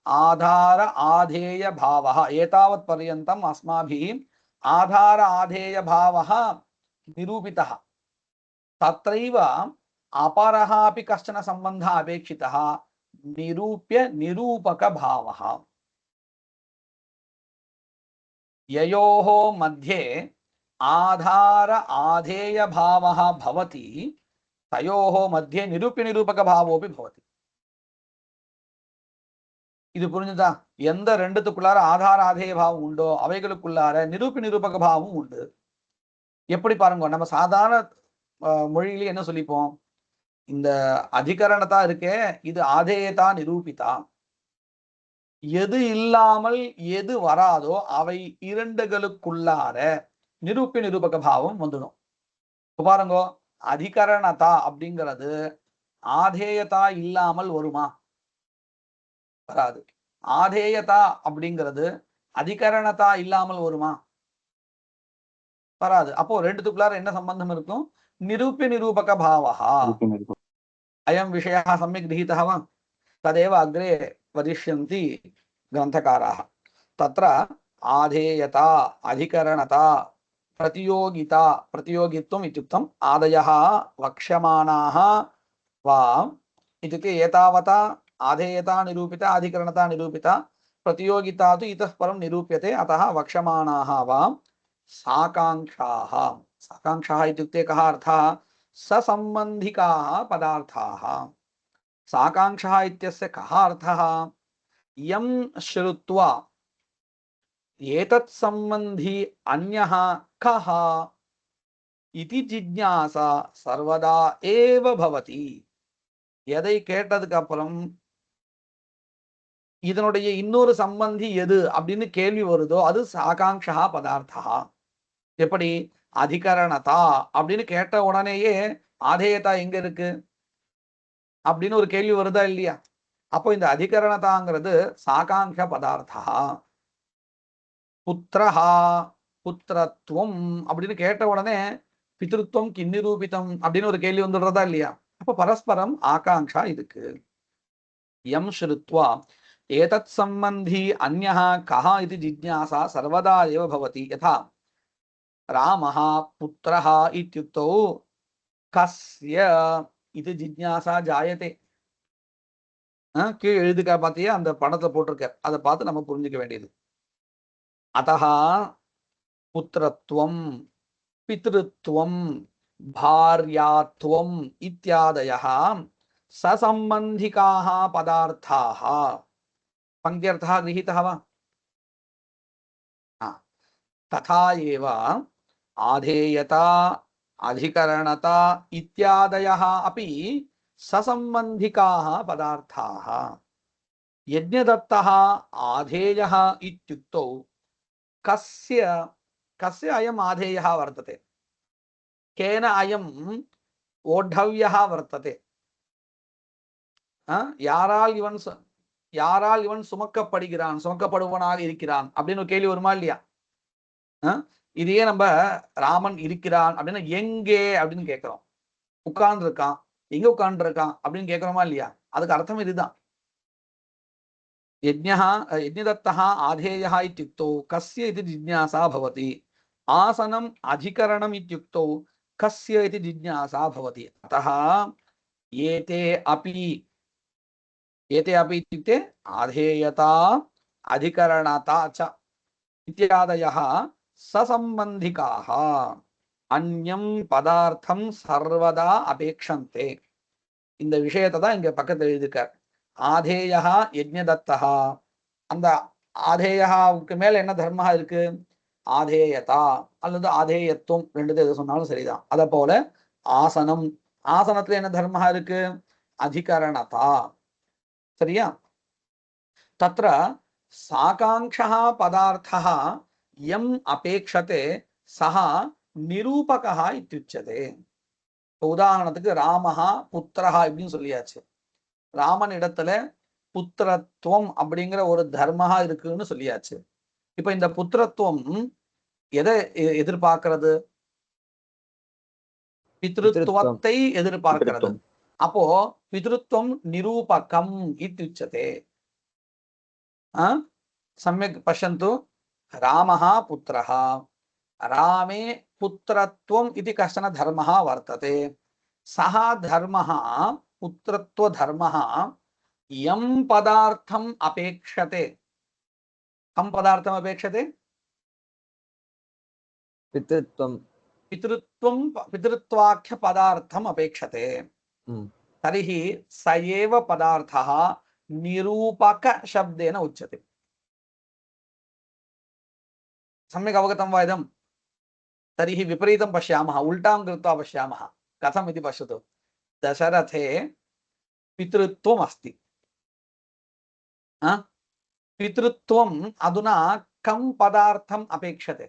A: ஆதார ஆதேய பாவகா. ஏதாவத் பர்யந்தம் அஸ்மாபி ஆதார ஆதேய பாவகா நிரூபிதः. தத்ரைவ अपरः अपि कश्चन सम्बन्धः अपेक्षितः निरूप्य निरूपक भावः. ययोः मध्ये आधार आधेय भावः भवति तयोः मध्ये निरूप्य निरूपक भावोपि भवति. இது புரிஞ்சுதா? எந்த ரெண்டுத்துக்குள்ளார ஆதார ஆதேய பாவம் உண்டோ அவைகளுக்குள்ளார நிரூபி நிரூபக பாவமும் உண்டு. எப்படி பாருங்க, நம்ம சாதாரண மொழியிலே என்ன சொல்லிப்போம்? இந்த அதிகரணத்தா இருக்கே இது ஆதேயதா நிரூபிதா. எது இல்லாமல் எது வராதோ அவை இரண்டுகளுக்குள்ளார நிரூபி நிரூபக பாவம் வந்துடும். பாருங்க, அதிகரணதா அப்படிங்கிறது ஆதேயதா இல்லாமல் வருமா? வராது. ஆதேயதா அப்படிங்கிறது அதிகரணதா இல்லாமல் வருமா? வராது. அப்போ ரெண்டுத்துக்குள்ளார என்ன சம்பந்தம் இருக்கும்? நிரூபி நிரூபக பாவஹா. அயம் விஷயः सम्यक् गृहीतः वा? तदेव अग्रे वदिष्यन्ति ग्रन्थकाराः. तत्र आधेयता, अधिकरणता, प्रतियोगिता, प्रतियोगित्वम् इत्युक्तम् आदयः वक्ष्यमाणाः वा इत्युक्ते एतावता आधेयता निरूपिता, अधिकरणता निरूपिता, प्रतियोगिता तु इतः परं निरूप्यते. अतः वक्ष्यमाणाः वा साकाङ्क्षाः. साकाङ्क्षाः इत्युक्ते कः अर्थः? ससम्बन्धिकाः पदार्थाः. साकाङ्क्षः इत्यस्य कः अर्थः? यं श्रुत्वा एतत् सम्बन्धी अन्यः कः इति जिज्ञासा सर्वदा एव भवति. எதை கேட்டதுக்கு அப்புறம் இதனுடைய இன்னொரு சம்பந்தி எது அப்படின்னு கேள்வி வருதோ அது சாகாங்ஷா பதார்த்தா. எப்படி? அதிகரணதா அப்படின்னு கேட்ட உடனேயே ஆதேயதா எங்க இருக்கு அப்படின்னு ஒரு கேள்வி வருதா இல்லையா? அப்போ இந்த அதிகரணதாங்கிறது சாகாங்ஷ பதார்த்தா. புத்திரஹா, புத்திரத்துவம் அப்படின்னு கேட்ட உடனே பித்ருத்துவம் கிந்நிரூபிதம் அப்படின்னு ஒரு கேள்வி வந்துடுறதா இல்லையா? அப்ப பரஸ்பரம் ஆகாங்ஷா இதுக்கு. யம் ஸ்ருத்வா एतत् सम्बन्धी अन्यः कः इति जिज्ञासा सर्वदा एव भवति। यथा रामः पुत्रः इत्युक्तौ कस्य इति जिज्ञासा जायते. கீழே எழுதுக்கா பார்த்தியா, அந்த படத்தை போட்டிருக்க, அதை பார்த்து நம்ம புரிஞ்சுக்க வேண்டியது. अतः पुत्रत्वं पितृत्वं भार्यात्वम् इत्यादयः ससम्बन्धिकाः पदार्थाः. पङ्क्त्यर्थः गृहीतः वा? तथा एव आधेयता अधिकरणता इत्यादयः अपि ससम्बन्धिकाः पदार्थाः. यज्ञदत्तः आधेयः इत्युक्तौ कस्य कस्य अयम् आधेयः वर्तते, केन अयम् ओढव्यः वर्तते, யாரால் இவன் சுமக்கப்படுகிறான், சுமக்கப்படுவனாக இருக்கிறான் அப்படின்னு ஒரு கேள்வி வருமா இல்லையா? இதையே நம்ம ராமன் இருக்கிறான் அப்படின்னா எங்கே அப்படின்னு கேட்கிறோம். உட்கார்ந்து இருக்கான், எங்க உட்கார்ந்து இருக்கான் அப்படின்னு கேட்கிறோமா இல்லையா? அதுக்கு அர்த்தம் இதுதான். यज्ञदत्तः आधेयः इत्युक्तौ कस्य इति जिज्ञासा भवति. आसनम् अधिकरणम् इत्युक्तौ कस्य इति जिज्ञासा भवति. अतः एते अपि इत्युक्ते आधेयता अधिकरणता च इत्यादयः ससम्बन्धिकाः अन्यं पदार्थं सर्वदा अपेक्षन्ते. இந்த விஷயத்தை தான் இங்க பக்கத்துல எழுதிருக்கார். ஆதேயா யஜ்ஞதத்தா, அந்த ஆதேயாவுக்கு மேல என்ன தர்மா இருக்கு? ஆதேயதா அல்லது ஆதேயத்துவம், ரெண்டு எது சொன்னாலும் சரிதான். அத போல ஆசனம், ஆசனத்துல என்ன தர்மா இருக்கு? அதிகரணதா. சரியா? தத்ர சாகாங்க்ஷः பதார்த்தः யம் அபேக்ஷதே சஹ நிரூபகः இத்யுச்யதே. உதாரணத்துக்கு ராமஹா புத்திரஹா இப்படின்னு சொல்லியாச்சு. ராமன் இடத்துல புத்திரத்துவம் அப்படிங்கிற ஒரு தர்மஹா இருக்குன்னு சொல்லியாச்சு. இப்ப இந்த புத்திரத்துவம் எதை எதிர்பார்க்கிறது? பித்ருத்துவத்தை எதிர்பார்க்கிறது. அப்போ பித்ருத்துவம் நிரூபகம் இத்யுச்யதே. சம்யக் பஷ்யந்து. ராமஹா புத்திரஹா, ராமே புத்திரத்துவம் इति कश्चन धर्मः वर्तते. सः धर्मः पुत्रत्व धर्मः यं पदार्थम् अपेक्षते. कं पदार्थम् अपेक्षते? पितृत्वाख्य पदार्थम् अपेक्षते. तर्हि स एव पदार्थः निरूपक शब्देन उच्यते. सम्यक् अवगतं वा इदं? तर्हि विपरीतं पश्यामः, उल्टां कृत्वा पश्यामः. कथम् इति पश्यतु. दशरथे पितृत्वम् अस्ति. पितृत्वम् अधुना कं पदार्थम् अपेक्षते?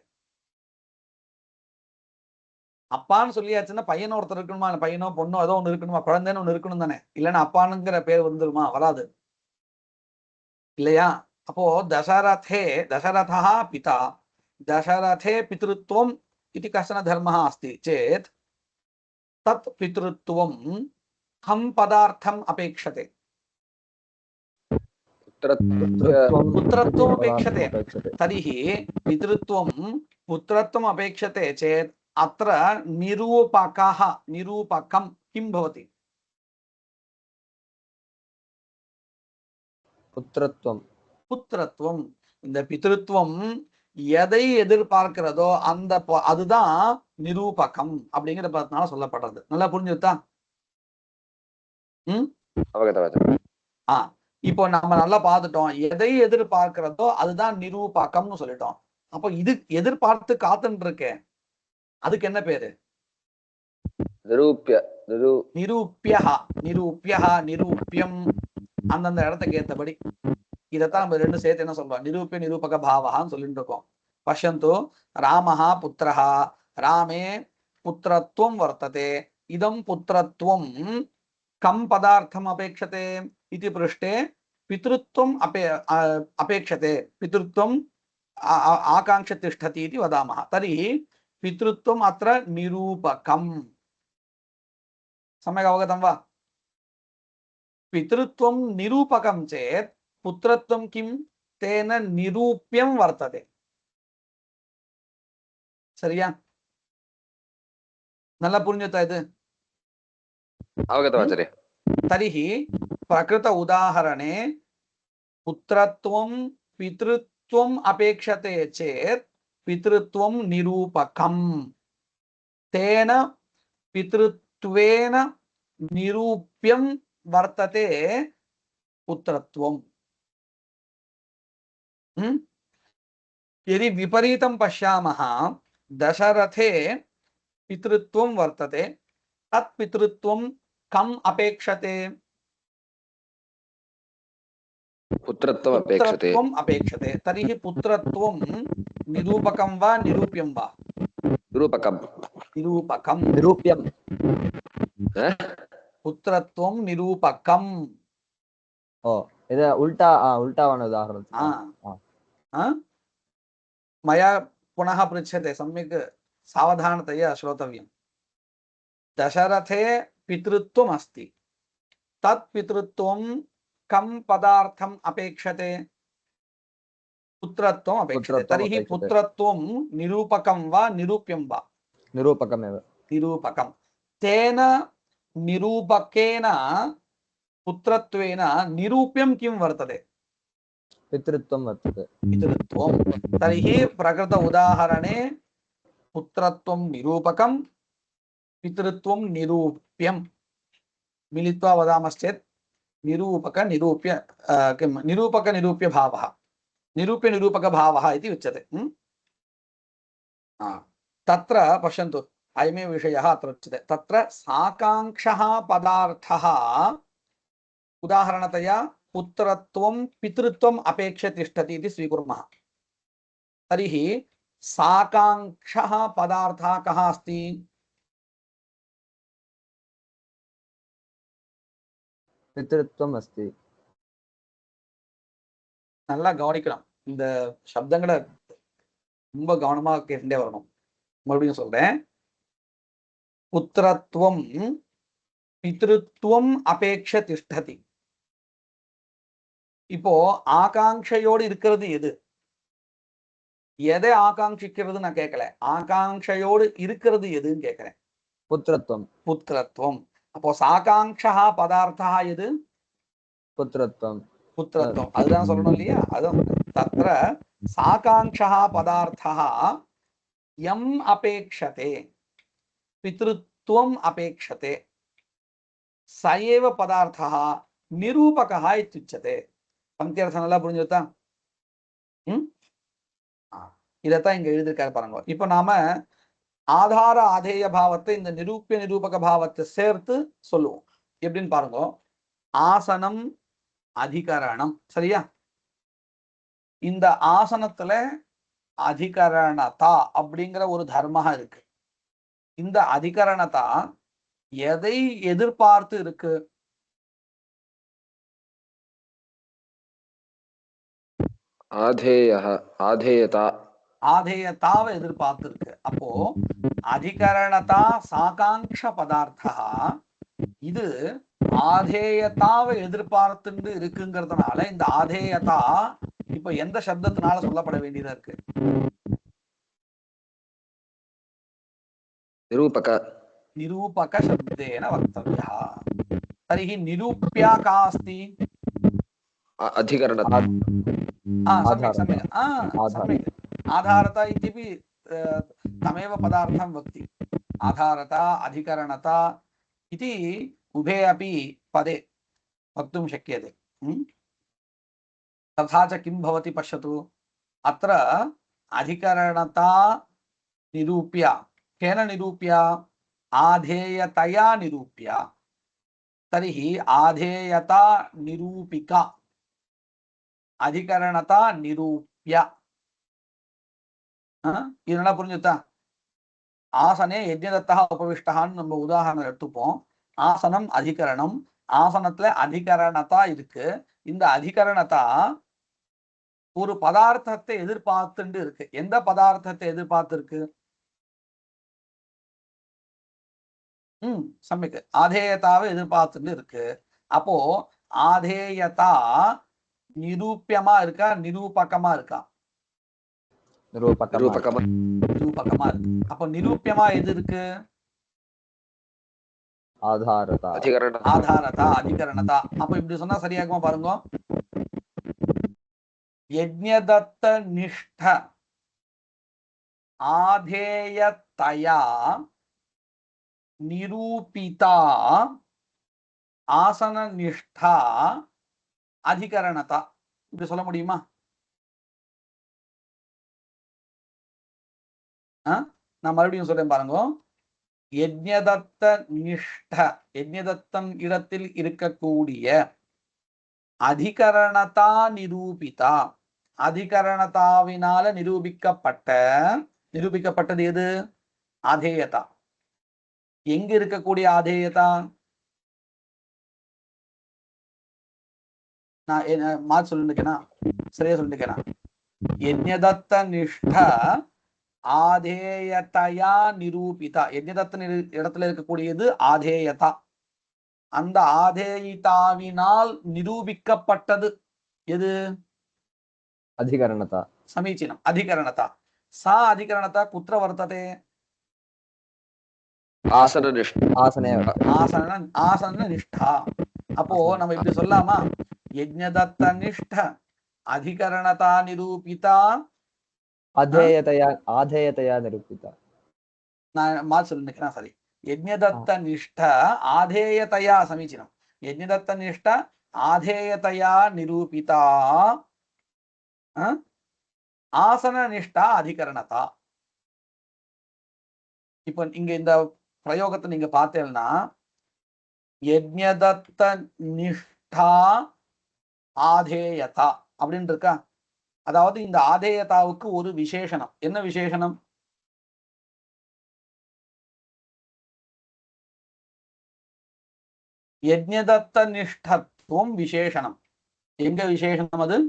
A: அப்பான்னு சொல்லியாச்சுன்னா பையனோ ஒருத்தர் இருக்கணுமா, பையனோ பொண்ணோ ஏதோ ஒன்று இருக்கணுமா, குழந்தைன்னு ஒன்று இருக்கணும் தானே, இல்லைன்னா அப்பானுங்கிற பேர் வந்துருமா? வராது இல்லையா? அப்போ दशरथः पिता, दशरथे पितृत्वम् इति कश्चन धर्मः अस्ति चेत् तत् पितृत्वं कं पदार्थम् अपेक्षते? पुत्रत्वम् अपेक्षते. तर्हि पितृत्वं पुत्रत्वम् अपेक्षते चेत् अत्र निरूपकं किं भवति? புத்திரத்துவம். இந்த பித்ருத்துவம் எதை எதிர்பார்க்கிறதோ அந்த அதுதான் நிரூபகம் அப்படிங்கிற பதத்தினால சொல்லப்படுறது. நல்லா புரிஞ்சுதா? இப்போ நம்ம நல்லா பார்த்துட்டோம், எதை எதிர்பார்க்கிறதோ அதுதான் நிரூபகம்னு சொல்லிட்டோம். அப்போ இது எதிர்பார்த்து காத்துட்டு இருக்கேன், அதுக்கு என்ன பேரு? நிரூபியம். அந்தந்த இடத்துக்கு ஏற்றபடி இதைத்தான் நம்ம ரெண்டு சேர்த்து என்ன சொல்றோம்? நிரூபிய நிரூபக பாவகான்னு சொல்லிட்டு இருக்கோம். பஷ்யந்து, ராமஹா புத்திரஹா, ராமே புத்திரத்துவம் வர்த்ததே. இதம் புத்திரத்துவம் கம் பதார்த்தம் அபேட்சதே इति पृष्टे पितृत्वम् अपेक्षते. पितृत्वम् आकांक्ष्य तिष्ठति इति वदामः. तर्हि पितृत्वम् अत्र निरूपकम्. सम्यक् अवगतं वा? पितृत्वं निरूपकं चेत् புத்திரத்துவம் கிம் தேன நிரூபியம் வர்த்ததே. சரியா? நல்லா புரிஞ்சுதா இது?
C: अवगतमाचार्य।
A: तर्हि प्रकृत उदाहरणे पुत्रत्वं पितृत्वम् अपेक्षते चेत् पितृत्वं निरूपकम्, तेन पितृत्वेन निरूप्यं वर्तते पुत्रत्वम्। यदि विपरीतं पश्यामः, दशरथे पितृत्वं वर्तते, तत् पितृत्वं कम् अपेक्षते?
C: पुत्रत्वम् अपेक्षते।
A: पुत्रत्वम् अपेक्षते। तर्हि पुत्रत्वं निरूपकं वा निरूप्यं वा?
C: निरूपकम्।
A: निरूपकं।
B: निरूप्यं।
A: पुत्रत्वं निरूपकम्।
B: ओ इद उल्टावान उदाहरणं।
A: मया पुनः पृच्छ्यते, सम्यक् सावधानतया श्रोतव्यम्। दशरथे पितृत्वम् अस्ति, तत् पितृत्वं कं पदार्थम् अपेक्षते? पुत्रत्वम् अपेक्षते। तर्हि पुत्रत्वं निरूपकं वा निरूप्यं वा?
B: निरूपकमेव।
A: निरूपकं। तेन निरूपकेन पुत्रत्वेन निरूप्यं किं वर्तते?
B: पितृत्वं वर्तते।
A: पितृत्वं। तर्हि प्रकृत उदाहरणे पुत्रत्वं निरूपकं, पितृत्वं निरूप्यं मिलित्वा वदामश्चेत् निरूपक निरूप्य किं निरूपक निरूप्य भावः, निरूप्य निरूपक भावः इति उच्यते। तत्र पश्यन्तु, अयमेव विषयः अत्र उच्यते। तत्र साकाङ्क्षः पदार्थः उदाहरणतया पुत्रत्वं पितृत्वम् अपेक्ष्य तिष्ठति इति स्वीकुर्मः। तर्हि साकाङ्क्षः पदार्थः कः अस्ति?
B: पितृत्वम् अस्ति।
A: நல்லா கவனிக்கணும், இந்த சப்தங்களை ரொம்ப கவனமா கேட்டுட்டே வரணும். மறுபடியும் சொல்றேன், புத்திரத்துவம் பித்ருத்வம் அபேக்ஷ திஷ்டதி. இப்போ ஆகாங்கையோடு இருக்கிறது எது? எதை ஆகாங்கிக்கிறது நான் கேட்கல, ஆகாங்கையோடு இருக்கிறது எதுன்னு கேட்கிறேன்.
B: புத்திரத்துவம்.
A: புத்திரத்துவம். அப்போ சாகாங்ஷா பதார்த்தா எது? புத்திரத்துவம். புத்திரத்துவம், அதுதான் சொல்லணும் இல்லையா? அதுதான் தத்ர சாகாங்ஷா பதார்த்தா யம் அபேக்ஷதே பித்ருத்வம் அபேக்ஷதே स एव पदार्थः निरूपकः इत्युच्यते. பங்கியர்த்தம் நல்லா புரிஞ்சுதா? இதைத்தான் இங்க எழுதியிருக்காரு பாருங்க. இப்ப நாம ஆதார ஆதேய பாவத்தை இந்த நிரூபிய நிரூபக பாவத்தை சேர்த்து சொல்லுவோம். எப்படின்னு பாருங்க. ஆசனம் அதிகரணம், சரியா? இந்த ஆசனத்துல அதிகரணதா அப்படிங்கிற ஒரு தர்மம் இருக்கு. இந்த அதிகரணதா எதை எதிர்பார்த்து இருக்கு? ஆதேயதாவை எதிர்பார்த்து இருக்கு. அப்போ அதிகரணதா சாகாங்ஷ பதார்த்தா இது ஆதேயதாவை எதிர்பார்த்து இருக்குங்கிறதுனால இந்த ஆதேயதா இப்ப எந்த சப்தத்தினால சொல்லப்பட வேண்டியதா இருக்கு? निरूपक शब्देन वक्तव्यः। तर्हि निरूप्या का अस्ति?
C: अधिकरणता।
A: सम्यक् आधारता इत्यपि तमेव पदार्थं वक्ति। आधारता अधिकरणता इति उभे अपि पदे वक्तुं शक्यते। तथा च किं भवति पश्यतु, अत्र अधिकरणता निरूप्य, केन निरूप्य? आधेयतया निरूप्य। तर्हि आधेयता निरूपिका, अधिकरणता निरूप्य. இதெல்லாம் புரிஞ்சுதா? ஆசனே யஜ்ஞதத்தா உபவிஷ்டஹான்னு நம்ம உதாரணம் எடுத்துப்போம். ஆசனம் அதிகரணம், ஆசனத்துல அதிகரணதா இருக்கு. இந்த அதிகரணதா ஒரு பதார்த்தத்தை எதிர்பார்த்துண்டு இருக்கு. எந்த பதார்த்தத்தை எதிர்பார்த்து இருக்கு? சமயக்கு ஆதேயதாவை எதிர்பார்த்துட்டு இருக்கு. அப்போ ஆதேயதா நிரூபியமா இருக்கா நிரூபகமா இருக்கா?
B: நிரூபகமா
C: நிரூபகமா
A: நிரூபகமா இருக்கு. அப்ப நிரூபியமா எது இருக்கு?
B: ஆதாரதா
C: அதிகரண
A: ஆதாரதா அதிகரணதா. அப்ப இப்படி சொன்னா சரியாகுமா பாருங்க. யஜ்ஞதத்த நிஷ்ட ஆதேயதயா நிரூபிதா ஆசன நிஷ்டா அதிகரணதா. இப்படி சொல்ல முடியுமா? நான் மறுபடியும் சொல்றேன் பாருங்க. யஜ்ஞதத்த நிஷ்ட யஜ்ஞதத்தன் இடத்தில் இருக்கக்கூடிய அதிகரணதா நிரூபிதா அதிகரணதாவினால நிரூபிக்கப்பட்டது எது? ஆதேயதா. எங்க இருக்கக்கூடிய ஆதேயதா? நான் மாற்றி சொல்லிருக்கேனா? சரியா சொல்லிருக்கேனா? யஜ்ஞதத்த நிஷ்ட ஆதேயதயா நிரூபிதா. யஜ்ஞதத்த இடத்துல இருக்கக்கூடியது ஆதேயதா. அந்த ஆதேயிதாவினால் நிரூபிக்கப்பட்டது எது?
B: अधिकरणता
A: சமீச்சீனம் அதிகரணதா. சா அதிகரணதா குத்திர வர்த்ததே?
C: ஆசனநிஷ்ட
B: आसने
A: ஆசன நிஷ்டா. அப்போ நம்ம இப்படி சொல்லாமா? யஜ்ஞதத்த நிஷ்ட அதிகரணதா நிரூபிதா.
B: आधेयतया निरूपिता
A: நான் மாற்றி சொல்லிருக்கேன் சரி. யஜ்ஞதத்த நிஷ்ட ஆதேயதயா சமீச்சீனம். யஜ்ஞதத்த நிஷ்ட ஆதேயதயா நிரூபிதா ஆசன நிஷ்டா அதிகரணதா. இப்ப இங்க இந்த பிரயோகத்தை நீங்க பார்த்தேன்னா யஜ்ஞதத்த நிஷ்டா ஆதேயதா அப்படின்னு இருக்கா. அதாவது இந்த ஆதேயதாவுக்கு ஒரு விசேஷனம். என்ன விசேஷனம்? யஜ்ஞதத்த நிஷ்டத்துவம் விசேஷனம். எங்க விசேஷனம் அது?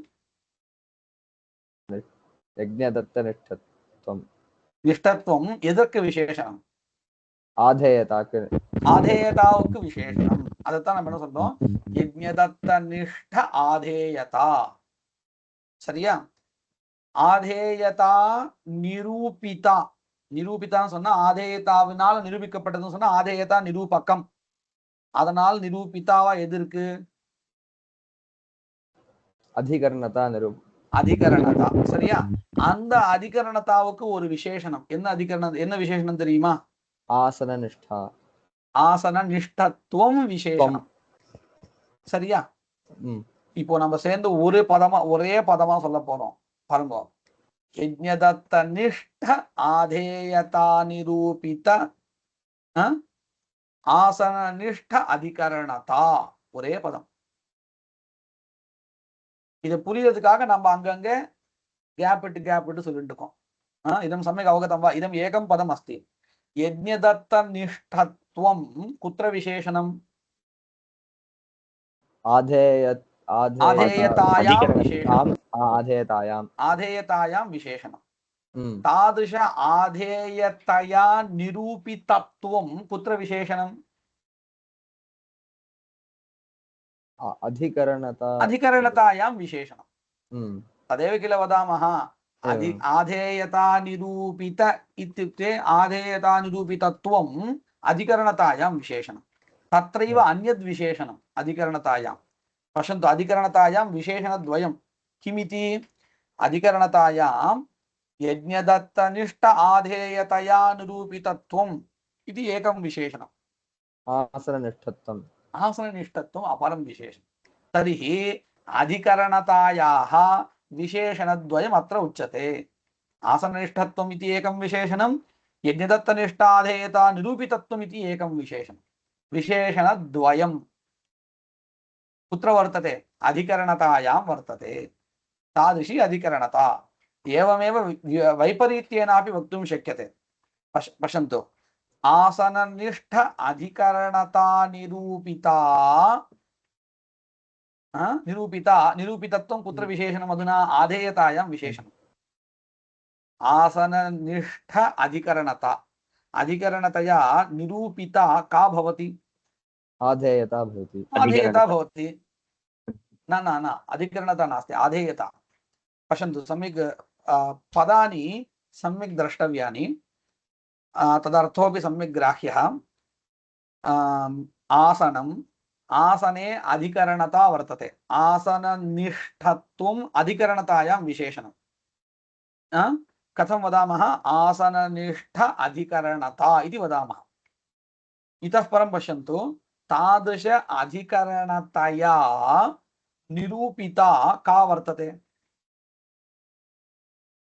B: यज्ञदत्तनिष्ठत्वम्
A: நிஷ்டத்துவம் எதற்கு விசேஷனம்?
B: आधेयताக்கு
A: ஆதேயதாவுக்கு விசேஷனம். அதைத்தான் நம்ம என்ன சொல்றோம்? யஜ்ஞதத்த நிஷ்ட ஆதேயதா. சரியா? ஆதேயதா நிரூபிதா. நிரூபிதான்னு சொன்னா ஆதேயதாவினால நிரூபிக்கப்பட்டதுன்னு சொன்னா ஆதேயதா நிரூபகம். அதனால் நிரூபிதாவா எது இருக்கு?
B: அதிகரணதா
A: அதிகரணதா. சரியா? அந்த அதிகரணதாவுக்கு ஒரு விசேஷனம். என்ன விசேஷனம் தெரியுமா?
B: ஆசன நிஷ்டா
A: ஆசன நிஷ்டத்துவம் விசேஷனம். சரியா? இப்போ நம்ம சேர்ந்து ஒரே பதமா சொல்ல போறோம் பாருங்க. யஜ்ஞதத்த நிஷ்ட ஆதேயதா நிரூபித ஆசன நிஷ்ட அதிகரணதா. ஒரே பதம். இதை புரியறதுக்காக நம்ம அங்கங்க கேப் விட்டு சொல்லிட்டு இருக்கோம். இதம் சமயக் அவகதம் வா இதம் ஏகம் பதம் அஸ்தி. யஜ்ஞதத்த நிஷ்டத்துவம் குத்திர விசேஷனம்? ஆதேயதாயாம் விசேஷனம். ஆதேயதாயாம் விசேஷனம். தாதுஷ ஆதேயதயா நிரூபிதத்துவம் குத்திர விசேஷனம்? अधिकरणतायां विशेषणं. तदेव किल वदामः आधेयता निरूपित इत्युक्ते आधेयता निरूपितत्वम् अधिकरणतायां विशेषणं. तत्रैव अन्यद् विशेषणम् अधिकरणतायां. पश्यन्तु अधिकरणतायां विशेषणद्वयं किमिति? अधिकरणतायां यज्ञदत्तनिष्ठ आधेयतया निरूपितत्वम् इति एकं विशेषणम्.
B: आसननिष्ठत्वम्
A: आसननिष्ठत्वम् अपरं विशेषणं. तर्हि अधिकरणतायाः विशेषणद्वयम् अत्र उच्यते. आसननिष्ठत्वम् इति एकं विशेषणं, यज्ञदत्तनिष्ठाधेयता निरूपितत्वम् इति एकं विशेषणं. विशेषणद्वयं कुत्र वर्तते? अधिकरणतायां वर्तते. तादृशी अधिकरणता. एवमेव वैपरीत्येनापि वक्तुं शक्यते. पश्यन्तु, आसननिष्ठ अधिकरणता निरूपिता निरूपितत्वं कुत्र विशेषणम्? अधुना आधेयतायां विशेषणम्. आसननिष्ठ अधिकरणता अधिकरणतया निरूपिता का भवति?
B: आधेयता भवति.
A: आधेयता भवति. न न न अधिकरणता नास्ति आधेयता पश्यन्तु सम्यक् पदानि सम्यक् द्रष्टव्यानि तदर्थोऽपि सम्यक् ग्राह्यः आसनम् आसने अधिकरणता वर्तते आसननिष्ठत्वम् अधिकरणतायां विशेषणम् कथं वदामः आसननिष्ठ अधिकरणता इति वदामः इतः परं पश्यन्तु तादृश अधिकरणतया निरूपिता का वर्तते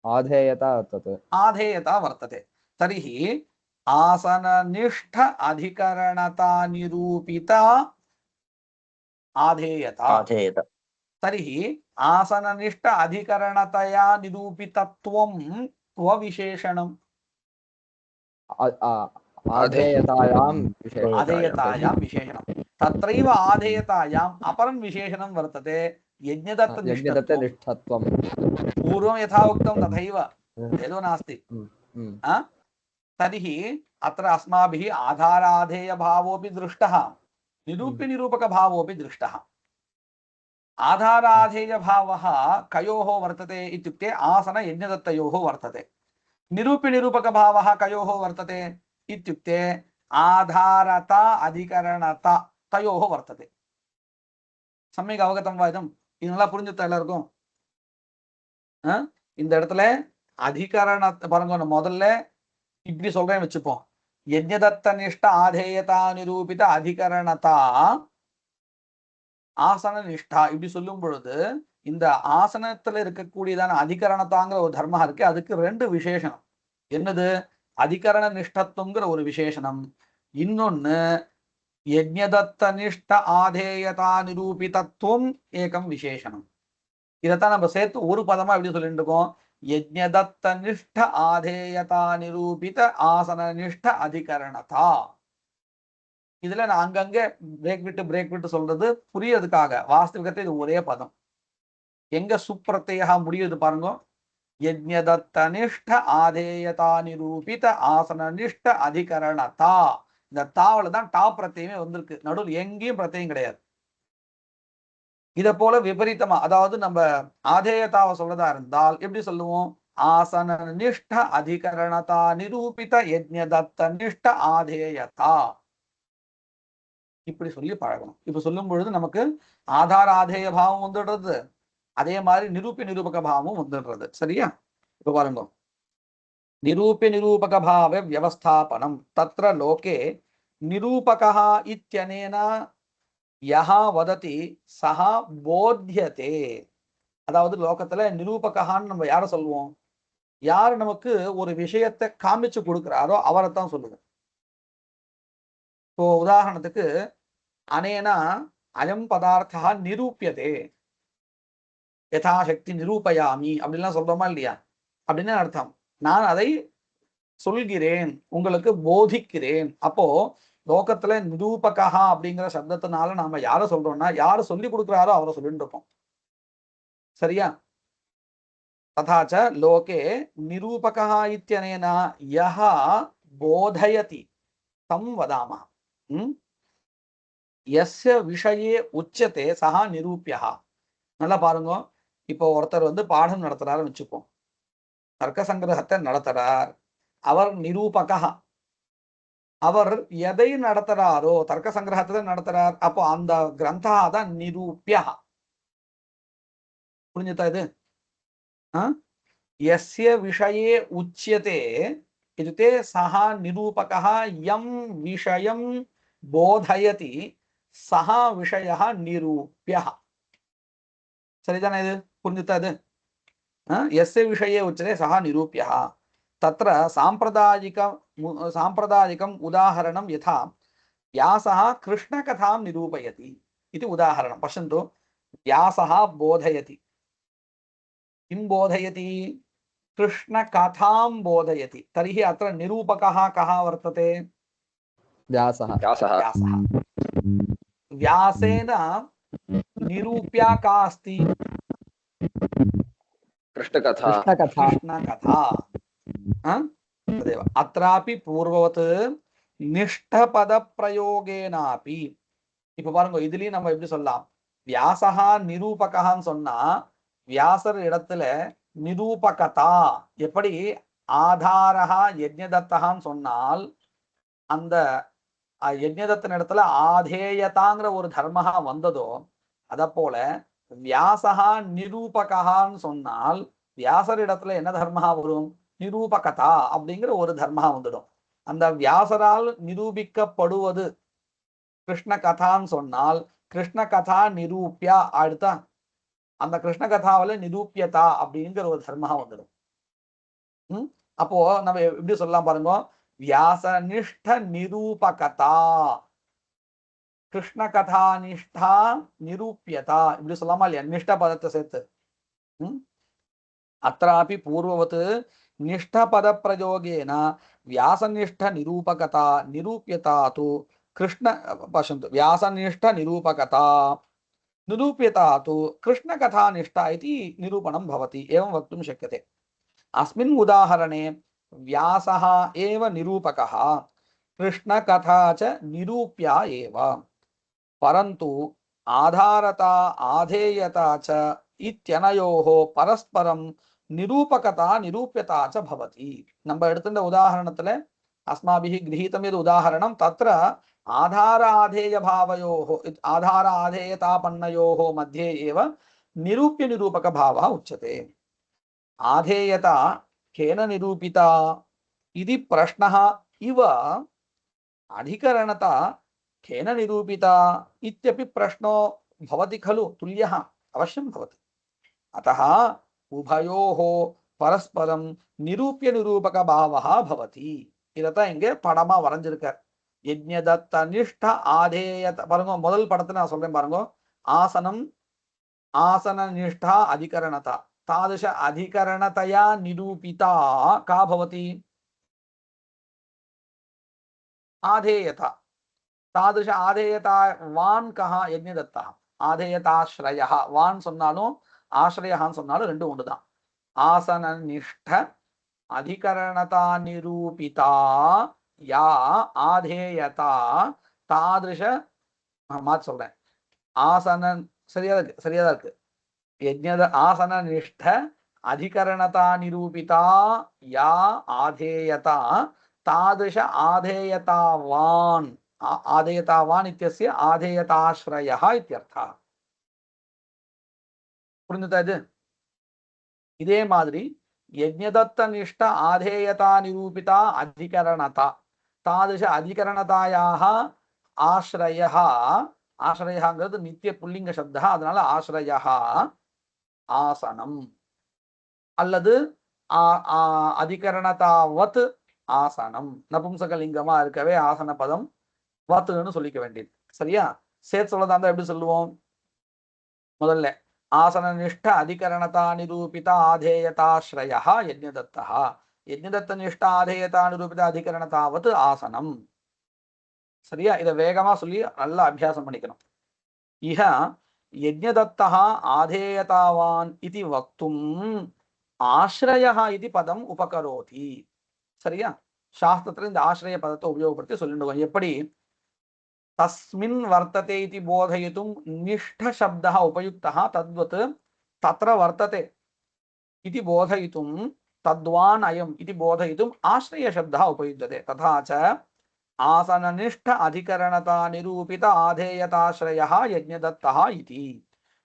B: आधेयता वर्तते
A: आधेयता वर्तते तर्हि आसननिष्ठ अधिकरणता निरूपिता आधेयता तर्हि आसननिष्ठ अधिकरणतया निरूपितत्वं क्व विशेषणम्
B: आधेयतायां
A: आधेयतायां विशेषणं तत्रैव आधेयतायाम् अपरं विशेषणं वर्तते यज्ञदत्तनिष्ठत्वं पूर्वं यथा उक्तं तथैव भेदो नास्ति तर्हि अत्र अस्माभिः आधाराधेयभावोऽपि दृष्टः निरूप्यनिरूपकभावोऽपि दृष्टः आधाराधेयभावः कयोः वर्तते इत्युक्ते आसन यज्ञदत्तयोः वर्तते निरूप्यनिरूपकभावः कयोः वर्तते इत्युक्ते आधारता अधिकरणता तयोः वर्तते सम्यक् अवगतं वा इदं இது நல்லா புரிஞ்சுதா எல்லாருக்கும் இந்த இடத்துல அதிகரணத்தை பாருங்க முதல்ல இப்படி சொல்றேன் வச்சுப்போம் யஜ்ஞதத்தனிஷ்ட ஆதேயதா நிரூபித அதிகரணதா ஆசன நிஷ்டா இப்படி சொல்லும் பொழுது இந்த ஆசனத்துல இருக்கக்கூடியதான அதிகரணத்தாங்கிற ஒரு தர்மம் இருக்கு அதுக்கு ரெண்டு விசேஷனம் என்னது அதிகரண நிஷ்டத்துவங்கிற ஒரு விசேஷனம் இன்னொன்னு யஜ்ஞதத்தனிஷ்ட ஆதேயதா நிரூபிதத்துவம் ஏகம் விசேஷனம் இதைத்தான் நம்ம சேர்த்து ஒரு பதமா எப்படி சொல்லிட்டு இருக்கோம் யஜ்ஞதத்தனிஷ்ட ஆதேயதா நிரூபித ஆசன நிஷ்ட அதிகரணதா இதுல நான் அங்கங்க பிரேக் விட்டு சொல்றது புரியறதுக்காக வாஸ்தவிகத்தை இது ஒரே பதம் எங்க சுப்பிரத்யா முடியுது பாருங்க யஜ்ஞதத்தனிஷ்ட ஆதேயதா நிரூபித ஆசன நிஷ்ட அதிகரணதா இந்த தாவல தான் டா பிரத்யமே வந்திருக்கு நடுவில் எங்கேயும் பிரத்யம் கிடையாது இத போல விபரீதமா அதாவது நம்ம ஆதேயதாவை சொல்றதா இருந்தால் எப்படி சொல்லுவோம் ஆசன நிஷ்ட அதிகரணதா நிரூபித யஜ்ஞதத்தனிஷ்ட ஆதேயதா இப்படி சொல்லி பழகணும் இப்ப சொல்லும் பொழுது நமக்கு ஆதார ஆதேய பாவம் வந்துடுறது அதே மாதிரி நிரூபிய நிரூபக பாவமும் வந்துடுறது சரியா இப்ப பாருங்க நிரூபிய நிரூபக பாவ வியவஸ்தாபனம் தத்ர லோகே நிரூபகः இத்யனேன யஹ வததி சஹ போத்யதே அதாவது லோகத்துல நிரூபகஹான்னு நம்ம யாரை சொல்லுவோம் யார் நமக்கு ஒரு விஷயத்தை காமிச்சு கொடுக்கிறாரோ அவரை தான் சொல்லுவோம் இப்போ உதாரணத்துக்கு அனேனா அயம் பதார்த்தா நிரூபியதே யதாசக்தி நிரூபயாமி அப்படின்லாம் சொல்றோமா இல்லையா அப்படின்னு அர்த்தம் நான் அதை சொல்கிறேன் உங்களுக்கு போதிக்கிறேன் அப்போ லோகத்துல நிரூபகா அப்படிங்கிற சப்தத்தினால நாம யாரை சொல்றோம்னா யாரு சொல்லி கொடுக்குறாரோ அவரை சொல்லிட்டு இருப்போம் சரியா ததாச்ச லோகே நிரூபகா இத்யனேன யஹ போதயதி தம் வதாமः யஸ்ய விஷயே உச்சதே சஹா நிரூப்யः நல்லா பாருங்க இப்போ ஒருத்தர் வந்து பாடம் நடத்துறாருன்னு வச்சுப்போம் தர்க்க சங்கிரகத்தை நடத்துறார் அவர் நிரூபகா அவர் எதை நடத்துறாரோ தர்க்க சங்கிரகத்தை நடத்துறார் அப்போ அந்த கிரந்தா தான் நிரூப்யா புரிஞ்சுதா இது யஸ்ய விஷயே உச்சியதே इत्युक्ते सः निरूपकः यं विषयं बोधयति सः विषयः निरूप्यः सरिताना इदु पुरिஞ்சுதா இது यस्य विषये उच्यते सः निरूप्यः तत्र साम्प्रदायिकम् उदाहरणं यथा व्यासः कृष्णकथां निरूपयति इति उदाहरणं पश्यन्तु व्यासः बोधयति किं बोधयति कृष्ण कथां बोधयति तर्हि अत्र निरूपकः कः वर्तते
B: व्यासः
A: व्यासेन निरूप्या का अस्ति
C: कृष्णकथा
A: तदेव अत्रापि पूर्ववत् निष्ठपद प्रयोगेनापि இப்ப பாருங்க இதுலயும் நம்ம எப்படி சொல்லலாம் வியாசகா நிரூபகான்னு சொன்னா வியாசர் இடத்துல நிரூபகதா, எப்படி ஆதாரகா யஜ்ஞதத்தகான்னு சொன்னால் அந்த யஜ்ஞதத்தின் இடத்துல ஆதேயதாங்கிற ஒரு தர்மஹா வந்ததோ அத போல வியாசகா நிரூபகான்னு சொன்னால் வியாசர் இடத்துல என்ன தர்மஹா வரும்? நிரூபகதா அப்படிங்கிற ஒரு தர்மஹா வந்துடும். அந்த வியாசரால் நிரூபிக்கப்படுவது கிருஷ்ண கதான்னு சொன்னால் கிருஷ்ண கதா நிரூபியா அடுத்தா அந்த கிருஷ்ண கதாவில நிரூபியதா அப்படிங்கிற ஒரு தர்மஹா வந்துடும். அப்போ நம்ம எப்படி சொல்லலாம் பாருங்க, வியாசனிஷ்ட நிரூபகதா கிருஷ்ண கதா நிஷ்டா நிரூபியதா இப்படி சொல்லாமா இல்லையா? நிஷ்ட பதத்தை சேர்த்து. அत्रापि पूर्ववत् निष्ठपदप्रयोगेन व्यासनिष्ठनिरूपकता निरूप्यता तु कृष्ण पश्यन्तु व्यासनिष्ठनिरूपकता निरूप्यता तु कृष्णकथानिष्ठा इति निरूपणं भवति एवं वक्तुं शक्यते. अस्मिन् उदाहरणे व्यासः एव निरूपकः कृष्णकथा च निरूप्या एव, परन्तु आधारता आधेयता च इत्यनयोः परस्परं निरूपकता निरूप्यता च भवति. நம்ம எடுத்துட்ட உதாரணத்துல अस्माभिः गृहीतं यद् उदाहरणं तत्र आधार आधेय भावयोः आधार आधेयतापन्नयोः मध्ये एव निरूप्य निरूपक भावः उच्यते. आधेयता केन निरूपिता इति प्रश्नः इव अधिकरणता केन निरूपिता इत्यपि प्रश्नो भवति खलु तुल्यः अवश्यं भवति. अतः उभयोः परस्परं निरूप्य निरूपक भावः भवति. இதத்தான் இங்கே படமா வரைஞ்சிருக்கார். யஜ்ஞதத்த நிஷ்ட ஆதேயத பாருங்க, முதல் படத்துல நான் சொல்றேன் பாருங்க, ஆசனம் ஆசன நிஷ்டா அதிகரணதா तादृश अधिकरणतया निरूपिता का भवति? आधेयता. तादृश आधेयता वान् कः? यज्ञदत्तः. आधेयताश्रयः वान् சொன்னாலும் ஆශ්‍රயஹான்னு சொன்னாலும் ரெண்டும் ஒன்றுதான். ஆசன நிஷ்ட அதிகரணதா நிரூபிதா யா ஆதேயதா தாதிருஷ மாத்தி சொல்றேன். ஆசன சரியா இருக்கு. यज्ञद आसन निष्ठ अधिकरणता निरूपिता या आधेयता तादृश आधेयतावान् आधेयतावान् इत्यस्य आधेयताश्रयः इत्यर्थः. புரிஞ்சுதா இது? இதே மாதிரி यज्ञदत्त निष्ठ आधेयता निरूपिता अधिकरणता तादृश अधिकरणतायाः आश्रयः ஆශ්‍රயங்கிறது நித்திய புல்லிங்க சப்தா, அதனால ஆශ්‍රயः ஆசனம் அல்லது அதிகரணதாவத் ஆசனம் நபும்சகலிங்கமா இருக்கவே ஆசன பதம் வத்துன்னு சொல்லிக்க வேண்டியது. சரியா? சேர்த்து சொல்லதா இருந்தா எப்படி சொல்லுவோம்? முதல்ல ஆசன நிஷ்ட அதிகரணதா நிரூபித ஆதேயதாஸ்ரயः யஜ்ஞதத்தः, யஜ்ஞதத்த நிஷ்ட ஆதேயதா நிரூபித அதிகரணதாவத் ஆசனம். சரியா? இதை வேகமா சொல்லி நல்லா அபியாசம் பண்ணிக்கணும். இஹ யஜ்ஞதத்தः ஆதேயதாவான் இதி வக்தும் ஆශ්‍රயः இதி பதம் உபகரோதி. சரியா? சாஸ்திரத்துல இந்த ஆශ්‍රய பதத்தை உபயோகப்படுத்தி சொல்லிடுவோம். எப்படி? தஸ்மின் வர்த்ததே இதி போதயித்தும் நிஷ்ட சப்தः உபயுக்தः தத்வத் தத்ர வர்த்ததே இதி போதயித்தும் தத்வான் அயம் இதி போதயித்தும் ஆශ්‍රய சப்தः உபயுஜ்யते. तथा च आसननिष्ठ अधिकरणता निरूपित आधेयताश्रयः यज्ञदत्तः इति.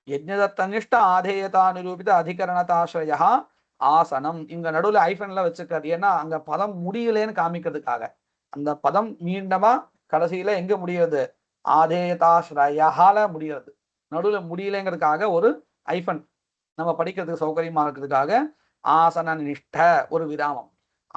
A: यज्ञदत्तनिष्ठ आधेयता निरूपित अधिकरणताश्रयः ஆசனம். இங்க நடுவுல ஐஃபன்ல வச்சுக்காரு. ஏன்னா அங்க பதம் முடியலன்னு காமிக்கிறதுக்காக. அந்த பதம் மீண்டமா கடைசியில எங்க முடியுது? ஆதேயதாஸ்ரயால முடியாது. நடுவுல முடியலங்கிறதுக்காக ஒரு ஐஃபன் நம்ம படிக்கிறதுக்கு சௌகரியமா இருக்கிறதுக்காக ஆசன நிஷ்ட ஒரு விராமம்,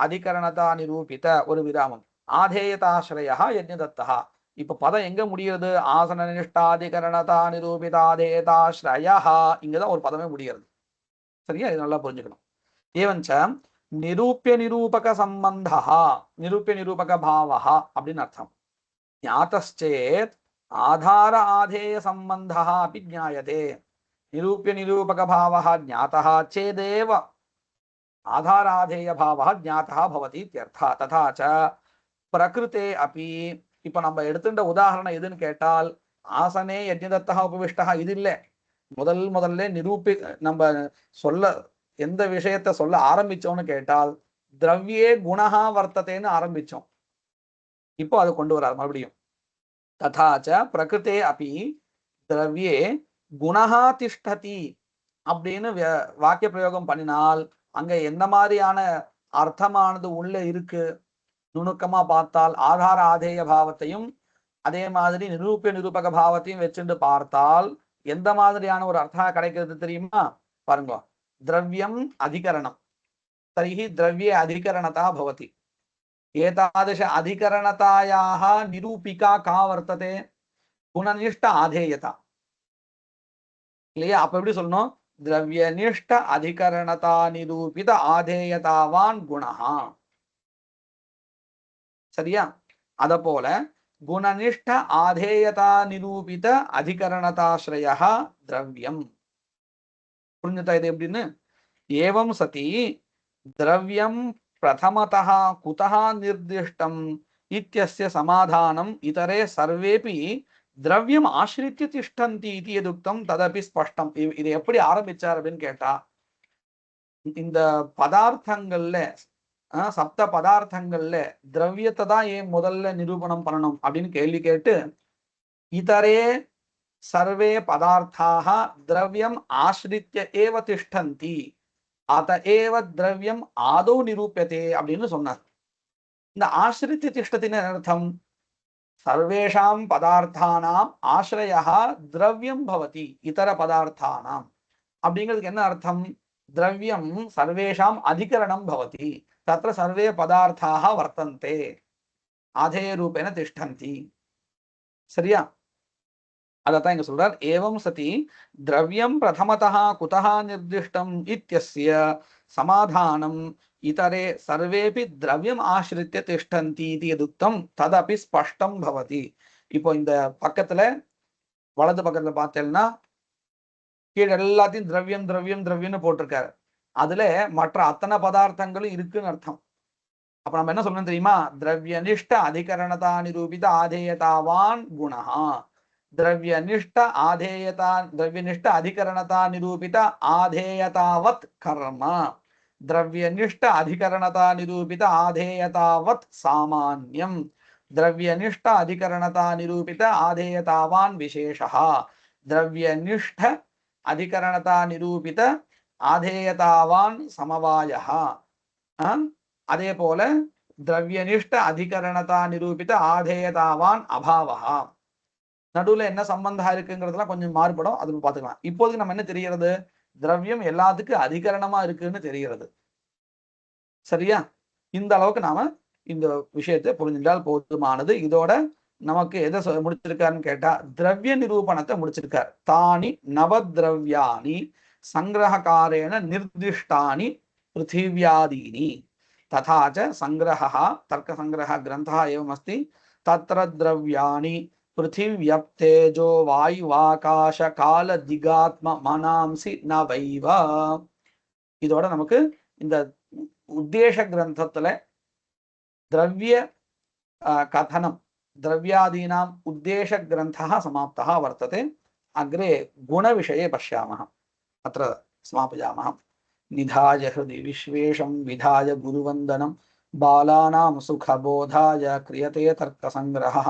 A: அதிகரணதா நிரூபித ஒரு விராமம், ஆதேயதாஸ்ரயः யஜ்ஞதத்தः. இப்ப பதம் எங்க முடியுது? ஆசன நிஷ்டாதிகரணதா நிரூபித ஆதேயதாஸ்ரயः. இங்கதான் ஒரு பதமே முடிகிறது. சரியா? இது நல்லா புரிஞ்சுக்கணும். ஏவஞ்ச நிரூப்ய நிரூபக சம்பந்தः நிரூப்ய நிரூபக பாவः அப்படின்னு அர்த்தம். ஞாதச்சேத் ஆதார ஆதேய சம்பந்தः अपि ज्ञायते. निरूप्य निरूपक भावः ज्ञातः चेदेव आधाराधेय भावः ज्ञातः भवति इत्यर्थः. तथा च प्रकृते अपि. இப்ப நம்ம எடுத்துட்ட உதாரணம் எதுன்னு கேட்டால் ஆசனே யஜ்ஞதத்தா உபவிஷ்டா இது இல்ல. முதல்ல நம்ம சொல்ல எந்த விஷயத்த சொல்ல ஆரம்பிச்சோம்னு கேட்டால் திரவியே குணஹா வர்த்ததேன்னு ஆரம்பிச்சோம். இப்போ அதை கொண்டு வரார் மறுபடியும். ததாச்ச பிரகிருதே அபி திரவியே குணஹா திஷ்டதி அப்படின்னு வாக்கிய பிரயோகம் பண்ணினால் அங்க எந்த மாதிரியான அர்த்தமானது உள்ள இருக்கு நுணுக்கமா பார்த்தால் ஆதார ஆதேய பாவத்தையும் அதே மாதிரி நிரூபக பாவத்தையும் வச்சுட்டு பார்த்தால் எந்த மாதிரியான ஒரு அர்த்தம் கிடைக்கிறது தெரியுமா? பாருங்க, திரவியம் அதிகரணம் தரிஹி திரவியே அதிகரணதா பவதி. ஏதாதृश अधिकरणतायाः निरूपिका का वर्तते? गुणनिष्ठ आधेयता இல்லையா? அப்ப எப்படி சொல்லணும்? द्रव्यनिष्ठ अधिकरणता निरूपित आधेयतावान गुणः. சரியா? அத போல गुणनिष्ठ आधेयता निरूपित अधिकरणताश्रयः द्रव्यम. புரிஞ்சுதா இது எப்படின்னு? एवं सति द्रव्यम प्रथमतः कुतः निर्दिष्टम् इत्यस्य समाधानम् इतरे सर्वेपि द्रव्यम आश्रित्य तिष्ठन्ति इति यदुक्तं तदपि स्पष्टम्. இது எப்படி ஆரம்பிச்சார் அப்படின்னு கேட்டா, இந்த பதார்த்தங்கள்ல சப்த பதார்த்தங்கள்ல திரவியத்தை தான் ஏன் முதல்ல நிரூபணம் பண்ணணும் அப்படின்னு கேள்வி கேட்டு, இதரே सर्वे पदार्थाः द्रव्यम आश्रित्य एव तिष्ठन्ति अतएव द्रव्यम आदौ निरूप्यते அப்படின்னு சொன்னார். இந்த ஆசிரித்ய திஷ்டத்தின் அர்த்தம் सर्वेषां पदार्थानां आश्रयः द्रव्यम भवति इतर पदार्थानां அப்படிங்கிறதுக்கு என்ன அர்த்தம்? द्रव्यम सर्वेषां अधिकरणं भवति तत्र सर्वे पदार्थाः वर्तन्ते आधेय रूपेण तिष्ठन्ति. சரியா? அதத்தான் இங்க சொல்றார். ஏவம் சதி திரவியம் பிரதமதः குதः நிர்திஷ்டம் இத்யஸ்ய சமாதானம் இதரே சர்வேபி திரவியம் ஆசிரித்ய திஷ்டந்தி இதி யதுக்தம் ததபி ஸ்பஷ்டம் பவதி. இப்போ இந்த பக்கத்துல வலது பக்கத்துல பார்த்தேன்னா கீழே எல்லாத்தையும் திரவியம் திரவியம் திரவியம்னு போட்டிருக்காரு. அதுல மற்ற அத்தனை பதார்த்தங்களும் இருக்குன்னு அர்த்தம். அப்ப நம்ம என்ன சொல்லணும் தெரியுமா? திரவியனிஷ்ட அதிகரணதா நிரூபித ஆதேயதாவான் குணஹா. द्रव्यनिष्ठ आधेयता द्रव्यनिष्ठ अधिकरणता निरूपित आधेयतावत् कर्म. द्रव्यनिष्ठ अधिकरणता निरूपित आधेयतावत् सामान्यम. द्रव्यनिष्ठ अधिकरणता निरूपित आधेयतावान् विशेषः. द्रव्यनिष्ठ अधिकरणता निरूपित आधेयतावान् समवायः. அதே போல द्रव्यनिष्ठ अधिकरणता निरूपित आधेयतावान् अभावः. நடுவுல என்ன சம்பந்தம் இருக்குங்கிறதுலாம் கொஞ்சம் மாறுபடும், அது பார்த்துக்கலாம். இப்போதைக்கு நம்ம என்ன தெரிகிறது? திரவியம் எல்லாத்துக்கும் அதிகரணமா இருக்குன்னு தெரிகிறது. சரியா? இந்த அளவுக்கு நாம இந்த விஷயத்தை புரிஞ்சின்றால் போதுமானது. இதோட நமக்கு எதை முடிச்சிருக்காருன்னு கேட்டா திரவிய நிரூபணத்தை முடிச்சிருக்கார். தானி நவத்ரவ்யாணி சங்கிரகாரேண நிர்திஷ்டானி பிருத்திவியாதீனி ததாச்ச சங்கிரஹः தர்க்க சங்கிரஹ கிரந்தः एवमस्ति तत्र द्रव्याणि पृथिव्यप्तेजो वायुवाकाश काल दिगात्म मनांसी नवैव. இதோட நமக்கு இந்த உத்தேச கிரந்தத்துல द्रव्य कथनं द्रव्यादीनाम् उद्देश ग्रन्थः समाप्तः वर्तते. अग्रे गुणविषये पश्यामः. अत्र समापयामः. निधाय हृदि विश्वेशं विधाय गुरुवन्दनं बालानां सुखबोधाय क्रियते तर्कसङ्ग्रहः.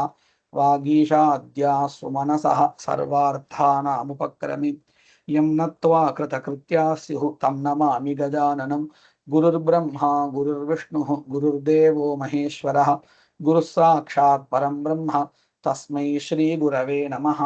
A: वागीशाद्यासु मनसः सर्वार्थानामुपक्रमे यं नत्वा कृतकृत्याः स्युः तं नमामि गजाननं. गुरुर्ब्रह्मा गुरुर्विष्णुः गुरुर्देवो महेश्वरः गुरुः साक्षात् परं ब्रह्म तस्मै श्री गुरवे नमः.